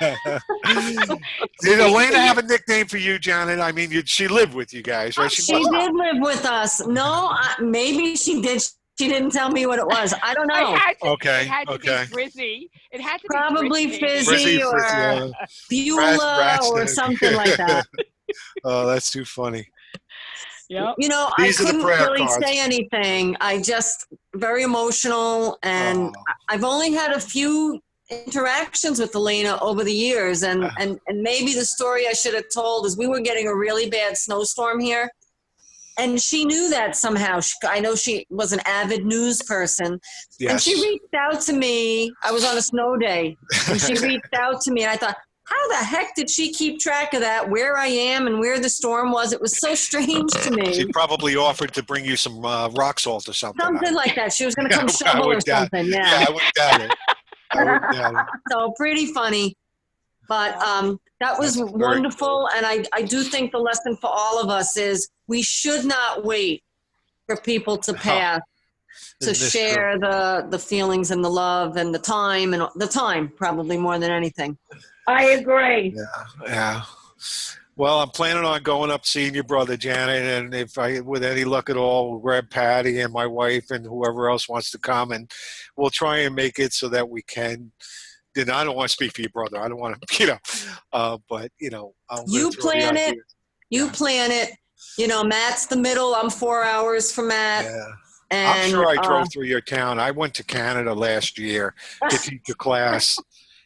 Speaker 13: Did Elena have a nickname for you, Janet? I mean, she lived with you guys, right?
Speaker 15: She did live with us. No, maybe she did. She didn't tell me what it was. I don't know.
Speaker 2: It had to be Frizzy. It had to
Speaker 15: probably
Speaker 2: be
Speaker 15: Fizzy or Beulah or something like that.
Speaker 13: Oh, that's too funny.
Speaker 2: Yep.
Speaker 15: You know,
Speaker 13: These
Speaker 15: I
Speaker 13: are the
Speaker 15: couldn't
Speaker 13: prayer
Speaker 15: really
Speaker 13: cards.
Speaker 15: say anything. I just very emotional, and I've only had a few interactions with Elena over the years, and maybe the story I should have told is we were getting a really bad snowstorm here. And she knew that somehow. I know she was an avid news person.
Speaker 13: Yes.
Speaker 15: And she reached out to me. I was on a snow day. And she reached out to me. And I thought, how the heck did she keep track of that, where I am and where the storm was? It was so strange to me.
Speaker 13: She probably offered to bring you some rock salt or something.
Speaker 15: Something like that. She was going to come shovel or something.
Speaker 13: Yeah, I wouldn't doubt it. I wouldn't doubt it.
Speaker 15: So pretty funny. But that was wonderful. And I do think the lesson for all of us is we should not wait for people to pass to share the feelings and the love and the time probably more than anything.
Speaker 14: I agree.
Speaker 13: Yeah. Well, I'm planning on going up seeing your brother, Janet, and if with any luck at all, we'll grab Patty and my wife and whoever else wants to come, and we'll try and make it so that we can. Then I don't want to speak for your brother. I don't want to, but
Speaker 15: you plan it. You plan it. Matt's the middle. I'm 4 hours from Matt.
Speaker 13: Yeah.
Speaker 15: And,
Speaker 13: I'm sure I drove through your town. I went to Canada last year to teach a class,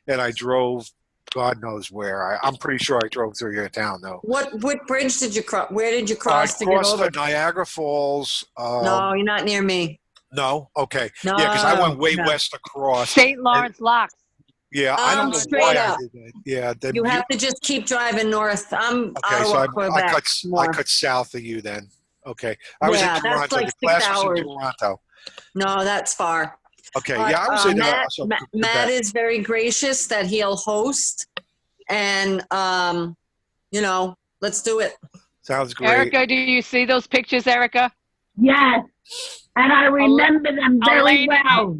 Speaker 13: and I drove God knows where. I'm pretty sure I drove through your town, though.
Speaker 15: What bridge did you cross? Where did you cross to get over?
Speaker 13: I crossed Niagara Falls.
Speaker 15: No, you're not near me.
Speaker 13: No? Okay.
Speaker 15: No,
Speaker 13: yeah, because I went way west across.
Speaker 2: St. Lawrence Locks.
Speaker 13: Yeah, I don't know why I did that. Yeah,
Speaker 15: you have to just keep driving north. I'm
Speaker 13: okay. So I cut south of you then. Okay, I was in Toronto.
Speaker 15: That's like
Speaker 13: the class
Speaker 15: 6 hours.
Speaker 13: was in Toronto.
Speaker 15: No, that's far.
Speaker 13: Okay,
Speaker 15: But,
Speaker 13: yeah, I was in
Speaker 15: Matt is very gracious that he'll host, and you know, let's do it.
Speaker 13: Sounds great.
Speaker 2: Erica, do you see those pictures, Erica?
Speaker 14: Yes. And I remember them very
Speaker 2: Elena,
Speaker 14: well.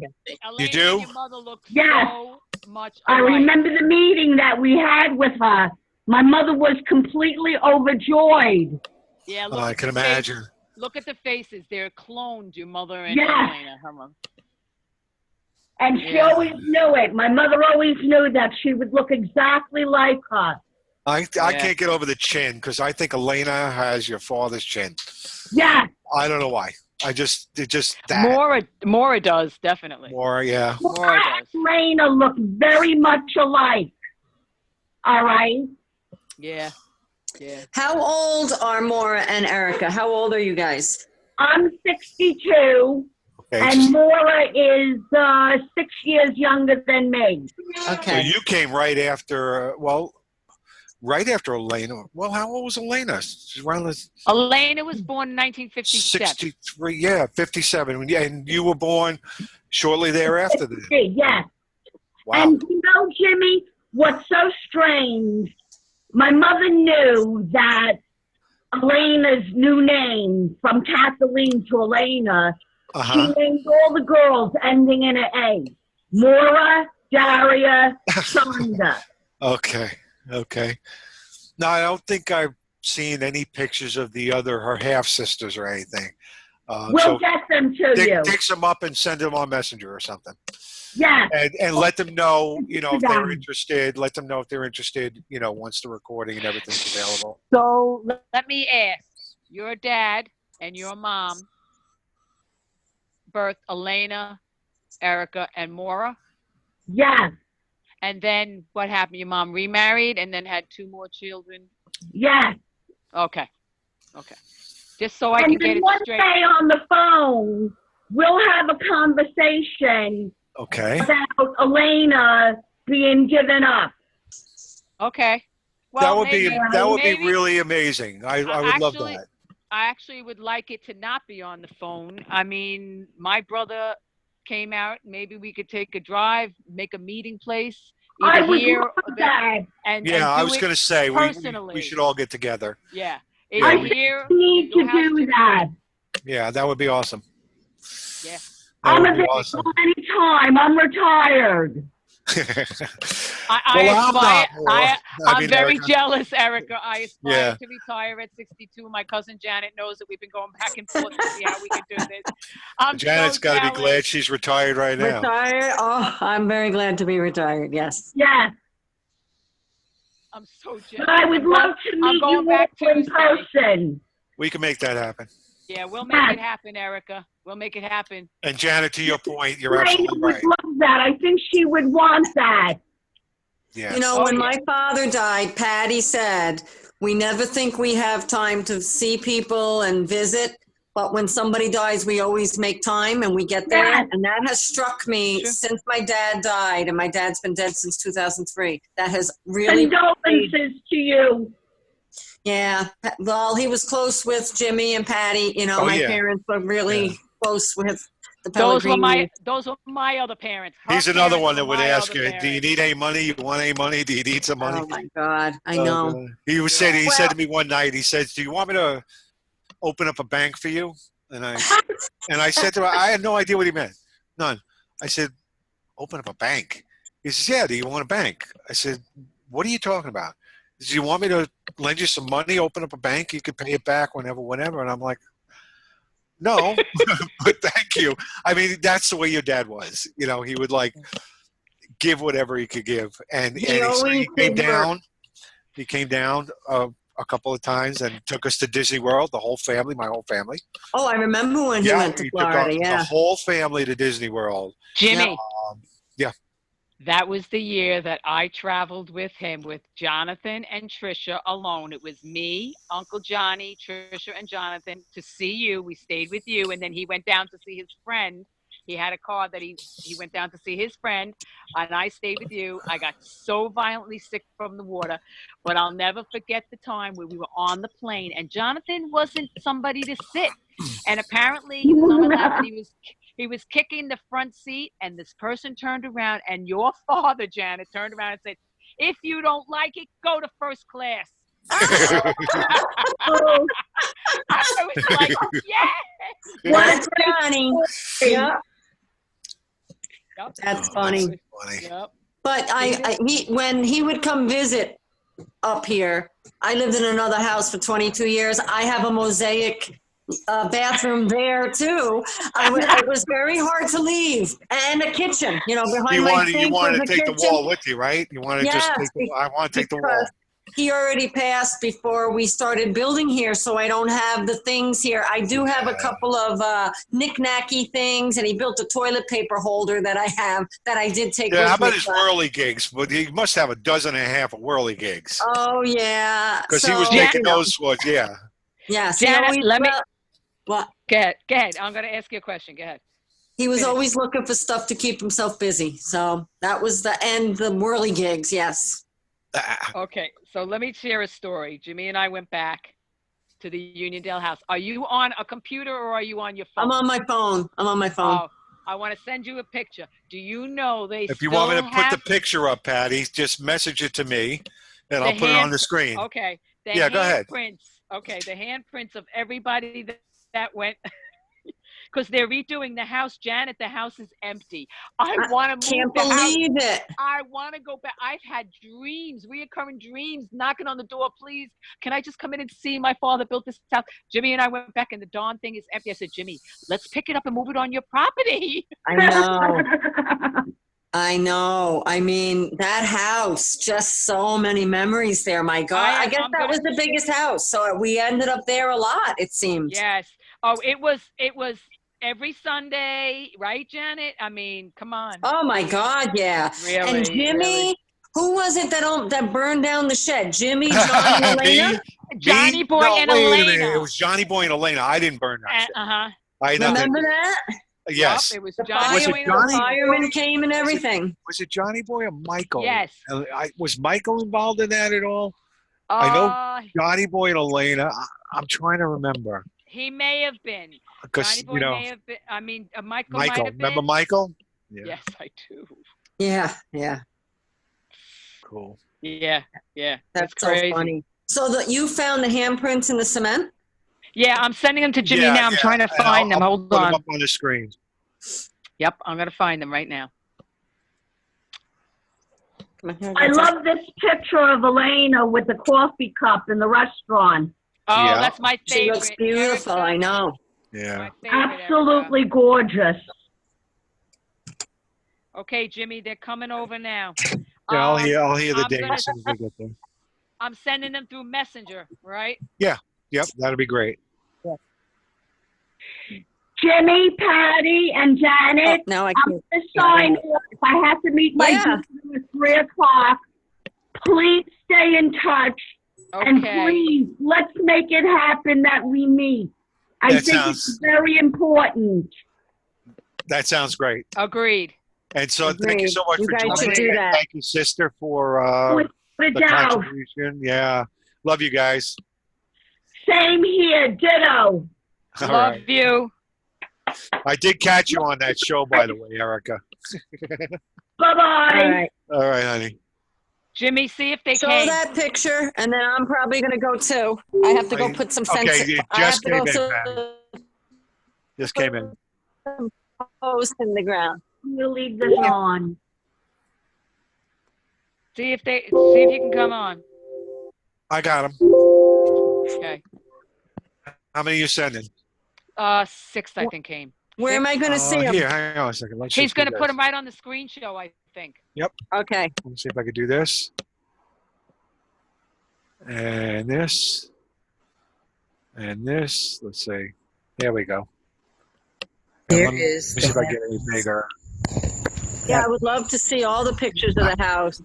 Speaker 13: You do?
Speaker 2: Your mother looks
Speaker 14: Yes.
Speaker 2: so much
Speaker 14: I
Speaker 2: alike.
Speaker 14: remember the meeting that we had with her. My mother was completely overjoyed.
Speaker 2: Yeah,
Speaker 13: I can imagine.
Speaker 2: Look at the faces. They're cloned, your mother and
Speaker 14: Yes.
Speaker 2: Elena, her mom.
Speaker 14: And she
Speaker 2: Yeah.
Speaker 14: always knew it. My mother always knew that she would look exactly like her.
Speaker 13: I can't get over the chin because I think Elena has your father's chin.
Speaker 14: Yeah.
Speaker 13: I don't know why. It just that.
Speaker 2: Maura does, definitely.
Speaker 13: Maura, yeah.
Speaker 2: Maura does.
Speaker 14: Elena look very much alike. All right.
Speaker 2: Yeah. Yeah.
Speaker 15: How old are Maura and Erica? How old are you guys?
Speaker 14: I'm 62, and Maura is 6 years younger than me.
Speaker 15: Okay.
Speaker 13: So you came right after, right after Elena. Well, how old was Elena? She's around
Speaker 2: Elena was born in 1957.
Speaker 13: 63, yeah, 57. And you were born shortly thereafter then.
Speaker 14: Yes.
Speaker 13: Wow.
Speaker 14: And you know, Jimmy, what's so strange, my mother knew that Elena's new name, from Kathleen to Elena, she named all the girls ending in an A. Maura, Daria, Sonda.
Speaker 13: Okay. No, I don't think I've seen any pictures of her half sisters or anything.
Speaker 14: We'll get them to you.
Speaker 13: Dig some up and send them on Messenger or something.
Speaker 14: Yeah.
Speaker 13: And let them know, if they're interested. Let them know if they're interested, once the recording and everything's available.
Speaker 2: So let me ask, your dad and your mom birthed Elena, Erica, and Maura?
Speaker 14: Yes.
Speaker 2: And then what happened? Your mom remarried and then had 2 more children?
Speaker 14: Yes.
Speaker 2: Okay. Just so I can get it straight.
Speaker 14: And then one day on the phone, we'll have a conversation about Elena being given up.
Speaker 2: Okay. Well,
Speaker 13: that would be really amazing. I would love that.
Speaker 2: I actually would like it to not be on the phone. I mean, my brother came out. Maybe we could take a drive, make a meeting place.
Speaker 14: I would love that.
Speaker 13: I was going to say
Speaker 2: personally.
Speaker 13: we should all get together.
Speaker 2: Yeah.
Speaker 14: I need to do that.
Speaker 13: Yeah, that would be awesome.
Speaker 2: Yeah.
Speaker 14: I'm available anytime. I'm retired.
Speaker 2: I'm very jealous, Erica. I aspire to retire at 62. My cousin Janet knows that we've been going back and forth to see how we can do this.
Speaker 13: Janet's got to be glad she's retired right now.
Speaker 15: Retired? Oh, I'm very glad to be retired. Yes.
Speaker 14: Yes.
Speaker 2: I'm so jealous.
Speaker 14: But I would love to meet you in person.
Speaker 13: We can make that happen.
Speaker 2: Yeah, we'll make it happen, Erica. We'll make it happen.
Speaker 13: And Janet, to your point, you're absolutely right.
Speaker 14: I would love that. I think she would want that.
Speaker 13: Yeah.
Speaker 15: When my father died, Patty said, we never think we have time to see people and visit, but when somebody dies, we always make time and we get there.
Speaker 14: Yes.
Speaker 15: And that has struck me since my dad died, and my dad's been dead since 2003. That has really...
Speaker 14: Condolences to you.
Speaker 15: Yeah. Well, he was close with Jimmy and Patty. My parents were really close with the Pellegrini.
Speaker 2: Those were my other parents.
Speaker 13: He's another one that would ask you, do you need any money? You want any money? Do you need some money?
Speaker 15: Oh, my God. I know.
Speaker 13: He said to me one night, he says, do you want me to open up a bank for you? And I said to him, I had no idea what he meant. None. I said, open up a bank? He says, yeah, do you want a bank? I said, what are you talking about? He says, you want me to lend you some money, open up a bank? You could pay it back whenever. And I'm like, no, but thank you. I mean, that's the way your dad was. He would give whatever he could give. And he came down. He came down a couple of times and took us to Disney World, the whole family, my whole family.
Speaker 15: Oh, I remember when he went to Florida,
Speaker 13: the whole family to Disney World.
Speaker 2: Jimmy.
Speaker 13: Yeah.
Speaker 2: That was the year that I traveled with him, with Jonathan and Trisha alone. It was me, Uncle Johnny, Trisha, and Jonathan to see you. We stayed with you, and then he went down to see his friend. He had a car that he went down to see his friend, and I stayed with you. I got so violently sick from the water, but I'll never forget the time where we were on the plane, and Jonathan wasn't somebody to sit. And apparently he was on my lap, and he was kicking the front seat, and this person turned around, and your father, Janet, turned around and said, if you don't like it, go to first class.
Speaker 14: Oh,
Speaker 2: I was like, yeah.
Speaker 14: what a
Speaker 15: That's
Speaker 14: great
Speaker 15: funny.
Speaker 14: story.
Speaker 15: Yeah,
Speaker 2: Yep.
Speaker 15: that's funny.
Speaker 2: Yep.
Speaker 15: But when he would come visit up here, I lived in another house for 22 years. I have a mosaic bathroom there too. It was very hard to leave, and a kitchen. Behind
Speaker 13: You
Speaker 15: my
Speaker 13: wanted
Speaker 15: sink was
Speaker 13: to
Speaker 15: a
Speaker 13: take the
Speaker 15: kitchen.
Speaker 13: wall with you, right? You want to just
Speaker 15: Yes,
Speaker 13: take I want to take the wall.
Speaker 15: because he already passed before we started building here, so I don't have the things here. I do have a couple of knick-knacky things, and he built a toilet paper holder that I have that I did take
Speaker 13: Yeah,
Speaker 15: with
Speaker 13: how about
Speaker 15: me.
Speaker 13: his whirly gigs? But he must have a dozen and a half of whirly gigs.
Speaker 15: Oh yeah,
Speaker 13: Because he was making those ones, yeah.
Speaker 15: Yes,
Speaker 2: Janet, let me.
Speaker 15: What?
Speaker 2: Go ahead. I'm going to ask you a question. Go ahead.
Speaker 15: He was
Speaker 2: Finish.
Speaker 15: always looking for stuff to keep himself busy. So that was the whirly gigs. Yes.
Speaker 2: Okay, so let me share a story. Jimmy and I went back to the Uniondale house. Are you on a computer or are you on your phone?
Speaker 15: I'm on my phone.
Speaker 2: Oh, I want to send you a picture. Do you know they
Speaker 13: If you
Speaker 2: still
Speaker 13: want me to put the
Speaker 2: have
Speaker 13: picture up, Patty, just message it to me, and I'll put it on the screen.
Speaker 2: Okay.
Speaker 13: Yeah, go ahead.
Speaker 2: Okay, the handprints of everybody that went, because they're redoing the house. Janet, the house is empty. I want to move
Speaker 15: Can't
Speaker 2: the house.
Speaker 15: believe it.
Speaker 2: I want to go back. I've had reoccurring dreams, knocking on the door. Please, can I just come in and see my father built this house? Jimmy and I went back, and the darn thing is empty. I said, Jimmy, let's pick it up and move it on your property.
Speaker 15: I know. I know. I mean, that house, just so many memories there. My God. I guess that was the biggest house. So we ended up there a lot, it seemed.
Speaker 2: Yes. Oh, it was every Sunday, right, Janet? I mean, come on.
Speaker 15: Oh my God, yeah.
Speaker 2: Really,
Speaker 15: and Jimmy,
Speaker 2: really.
Speaker 15: who was it that burned down the shed? Jimmy, Johnny, Elena?
Speaker 2: Johnny Boy and
Speaker 13: wait
Speaker 2: Elena.
Speaker 13: a minute. It was Johnny Boy and Elena. I didn't burn that shit. I had nothing.
Speaker 15: Remember that?
Speaker 13: Yes.
Speaker 2: Yep, it was
Speaker 15: The
Speaker 2: Johnny.
Speaker 15: firemen came and everything.
Speaker 13: Was it Johnny Boy or Michael?
Speaker 2: Yes.
Speaker 13: Was Michael involved in that at all? I know Johnny Boy and Elena. I'm trying to remember.
Speaker 2: He may have been.
Speaker 13: Because,
Speaker 2: Johnny Boy may have been. I mean, Michael might have been.
Speaker 13: Remember Michael? Yeah.
Speaker 2: Yes, I do.
Speaker 15: Yeah.
Speaker 13: Cool.
Speaker 2: Yeah.
Speaker 15: That's
Speaker 2: crazy.
Speaker 15: So funny. So you found the handprints in the cement?
Speaker 2: Yeah, I'm sending them to Jimmy now. I'm trying to find them. Hold
Speaker 13: put
Speaker 2: on.
Speaker 13: them up on the screen.
Speaker 2: Yep, I'm going to find them right now.
Speaker 14: I love this picture of Elena with the coffee cup in the restaurant.
Speaker 2: Oh, that's my favorite.
Speaker 15: She looks beautiful, I know.
Speaker 13: Yeah.
Speaker 14: Absolutely gorgeous.
Speaker 2: Okay, Jimmy, they're coming over now.
Speaker 13: Yeah, I'll hear the
Speaker 2: I'm
Speaker 13: ding
Speaker 2: gonna-
Speaker 13: as soon as I get there.
Speaker 2: I'm sending them through Messenger, right?
Speaker 13: Yeah. Yep, that'd be great.
Speaker 14: Jimmy, Patty, and Janet.
Speaker 15: Now I
Speaker 14: I'm going to sign off. If I have to meet my husband at 3 o'clock, please stay in touch. And please, let's make it happen that we meet. I think it's very important.
Speaker 13: That sounds great.
Speaker 2: Agreed.
Speaker 13: And so thank you so much
Speaker 15: You
Speaker 13: for
Speaker 15: guys
Speaker 13: joining
Speaker 15: should
Speaker 13: me.
Speaker 15: do
Speaker 13: And
Speaker 15: that.
Speaker 13: thank you, sister, for the
Speaker 14: Without.
Speaker 13: contribution. Yeah. Love you guys.
Speaker 14: Same here. Ditto.
Speaker 13: All
Speaker 2: Love
Speaker 13: right.
Speaker 2: you.
Speaker 13: I did catch you on that show, by the way, Erica.
Speaker 14: Bye-bye.
Speaker 13: All right, honey.
Speaker 2: Jimmy, see if they
Speaker 15: Show
Speaker 2: came.
Speaker 15: that picture, and then I'm probably going to go too. I have to go put some sense.
Speaker 13: Okay, it
Speaker 15: I have
Speaker 13: just
Speaker 15: to
Speaker 13: came
Speaker 15: go
Speaker 13: in,
Speaker 15: to
Speaker 13: Patty. Just came in.
Speaker 15: post in the ground.
Speaker 14: We'll leave this on.
Speaker 2: See if you can come on.
Speaker 13: I got him.
Speaker 2: Okay.
Speaker 13: How many are you sending?
Speaker 2: 6, I think, came.
Speaker 15: Where am I going to see him?
Speaker 13: Here, hang on a second. Let's
Speaker 2: He's
Speaker 13: just
Speaker 2: going
Speaker 13: do
Speaker 2: to put
Speaker 13: this.
Speaker 2: them right on the screen show, I think.
Speaker 13: Yep.
Speaker 15: Okay.
Speaker 13: Let me see if I could do this. And this. And this. Let's see. There we go.
Speaker 12: There
Speaker 13: let me
Speaker 12: is
Speaker 13: see if I get any bigger.
Speaker 15: Yeah, I would love to see all the pictures of the house.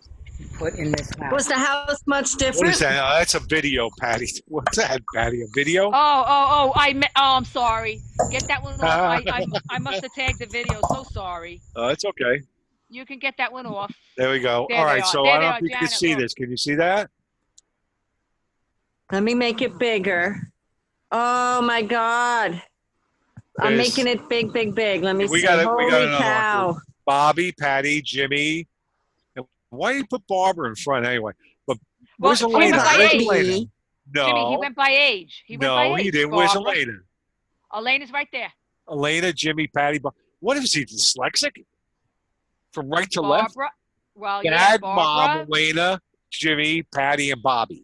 Speaker 12: put in this house.
Speaker 15: Was the house much different?
Speaker 13: What is that? Oh, that's a video, Patty. What's that, Patty? A video?
Speaker 2: I'm sorry. Get that one off. I must have tagged the video. So sorry.
Speaker 13: Oh, it's okay.
Speaker 2: You can get that one off.
Speaker 13: There we go.
Speaker 2: There
Speaker 13: All
Speaker 2: they
Speaker 13: right,
Speaker 2: are.
Speaker 13: so
Speaker 2: There
Speaker 13: I
Speaker 2: they
Speaker 13: don't know
Speaker 2: are,
Speaker 13: if you can
Speaker 2: Janet,
Speaker 13: see
Speaker 2: look.
Speaker 13: this. Can you see that?
Speaker 15: Let me make it bigger. Oh my God. I'm
Speaker 13: There's-
Speaker 15: making it big, big, big. Let me
Speaker 13: We
Speaker 15: see.
Speaker 13: got
Speaker 15: Holy
Speaker 13: another
Speaker 15: cow.
Speaker 13: one. Bobby, Patty, Jimmy. And why you put Barbara in front anyway? But
Speaker 2: Well,
Speaker 13: Where's
Speaker 2: he
Speaker 13: Elena?
Speaker 2: went by
Speaker 13: Where's
Speaker 2: age.
Speaker 13: Elena?
Speaker 2: Jimmy, he
Speaker 13: No.
Speaker 2: went by age. He went by
Speaker 13: No,
Speaker 2: age.
Speaker 13: he didn't. Where's
Speaker 2: Barbara.
Speaker 13: Elena?
Speaker 2: Elena's right there.
Speaker 13: Elena, Jimmy, Patty. What is he, dyslexic? From right to left?
Speaker 2: Barbara. Well, yeah,
Speaker 13: Dad, Mom,
Speaker 2: Barbara.
Speaker 13: Elena, Jimmy, Patty, and Bobby.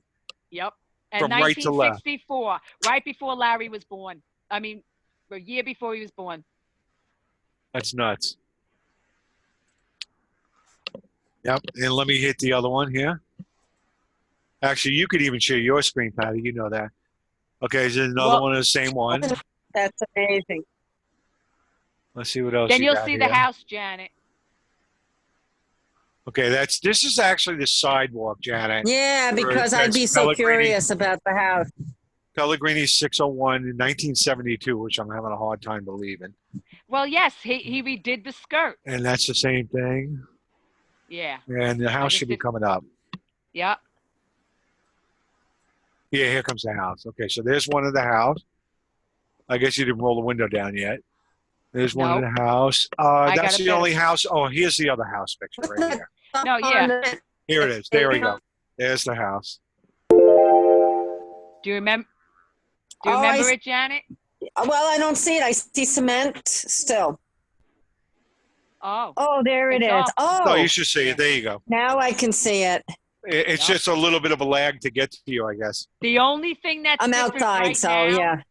Speaker 2: Yep. And
Speaker 13: From right to left.
Speaker 2: 1964, right before Larry was born. I mean, a year before he was born.
Speaker 13: That's nuts. Yep. And let me hit the other one here. Actually, you could even share your screen, Patty. You know that. Okay, there's another one of the same one.
Speaker 15: That's amazing.
Speaker 13: Let's see what else
Speaker 2: Then
Speaker 13: you
Speaker 2: you'll
Speaker 13: got
Speaker 2: see
Speaker 13: here.
Speaker 2: the house, Janet.
Speaker 13: Okay, this is actually the sidewalk, Janet.
Speaker 15: Yeah, because I'd be so curious about the house.
Speaker 13: Pellegrini 601 in 1972, which I'm having a hard time believing.
Speaker 2: Well, yes, he redid the skirt.
Speaker 13: And that's the same thing.
Speaker 2: Yeah.
Speaker 13: And the house should be coming up.
Speaker 2: Yep.
Speaker 13: Yeah, here comes the house. Okay, so there's one of the house. I guess you didn't roll the window down yet. There's one of the house. That's the only house. Oh, here's the other house picture right here.
Speaker 2: No, yeah.
Speaker 13: Here it is. There we go. There's the house.
Speaker 2: Do you remember? Do you
Speaker 15: Oh,
Speaker 2: remember it, Janet?
Speaker 15: Well, I don't see it. I see cement still.
Speaker 2: Oh.
Speaker 15: Oh, there it is. Oh.
Speaker 13: No, you should see it. There you go.
Speaker 15: Now I can see it.
Speaker 13: It's just a little bit of a lag to get to you, I guess.
Speaker 2: The only thing that's
Speaker 15: I'm
Speaker 2: different
Speaker 15: outside,
Speaker 2: right
Speaker 15: so
Speaker 2: now,
Speaker 15: yeah.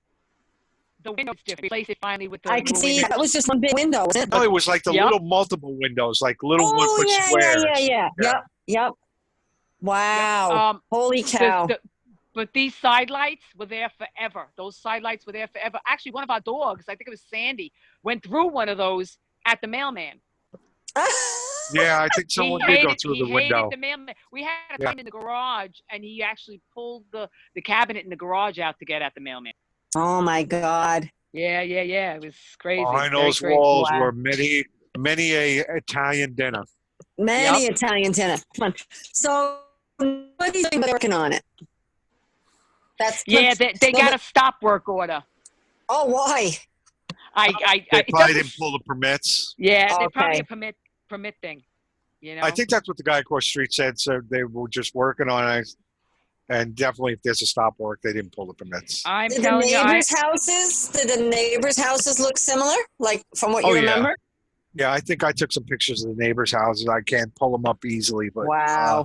Speaker 2: the window's different. Replace it finally with the
Speaker 15: I can
Speaker 2: new
Speaker 15: see
Speaker 2: window.
Speaker 15: that was just one big window, wasn't it?
Speaker 13: No, it was like the little multiple windows, like little 1-foot squares.
Speaker 15: Yep. Wow. Holy cow.
Speaker 2: But these side lights were there forever. Those side lights were there forever. Actually, one of our dogs, I think it was Sandy, went through one of those at the mailman.
Speaker 13: Yeah, I think someone did go through the window.
Speaker 2: The mailman. We had a time in the garage, and he actually pulled the cabinet in the garage out to get at the mailman.
Speaker 15: Oh my God.
Speaker 2: Yeah. It was crazy.
Speaker 13: Behind
Speaker 2: Very
Speaker 13: those
Speaker 2: crazy.
Speaker 13: walls were many a Italian dinner.
Speaker 15: Many Italian dinner. Come on. So, what do you think about working on it?
Speaker 2: They got a stop work order.
Speaker 15: Oh, why?
Speaker 13: They probably didn't pull the permits.
Speaker 2: Yeah, they probably a permit thing. You know.
Speaker 13: I think that's what the guy across the street said. So they were just working on it, and definitely, if there's a stop work, they didn't pull the permits.
Speaker 2: I'm
Speaker 15: Did
Speaker 2: telling you,
Speaker 15: the neighbors' houses look similar? Like from what you remember?
Speaker 13: Yeah, I think I took some pictures of the neighbors' houses. I can't pull them up easily, but
Speaker 15: wow.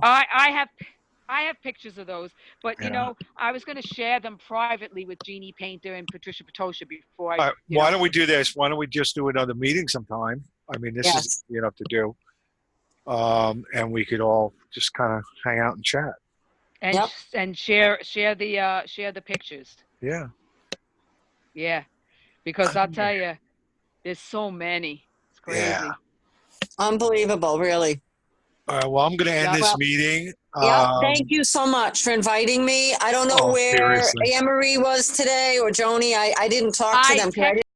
Speaker 2: I have pictures of those, but you know, I was going to share them privately with Jeannie Painter and Patricia Patosha before I.
Speaker 13: Why don't we do this? Why don't we just do another meeting sometime? I mean, this is enough to do, and we could all just kind of hang out and chat.
Speaker 2: And share the pictures.
Speaker 13: Yeah.
Speaker 2: Yeah, because I'll tell you, there's so many. It's crazy.
Speaker 13: Yeah.
Speaker 15: Unbelievable, really.
Speaker 13: All right. Well, I'm going to end this meeting.
Speaker 15: Thank you so much for inviting me. I don't know where
Speaker 13: seriously.
Speaker 15: Anne-Marie was today or Joni. I didn't talk to them.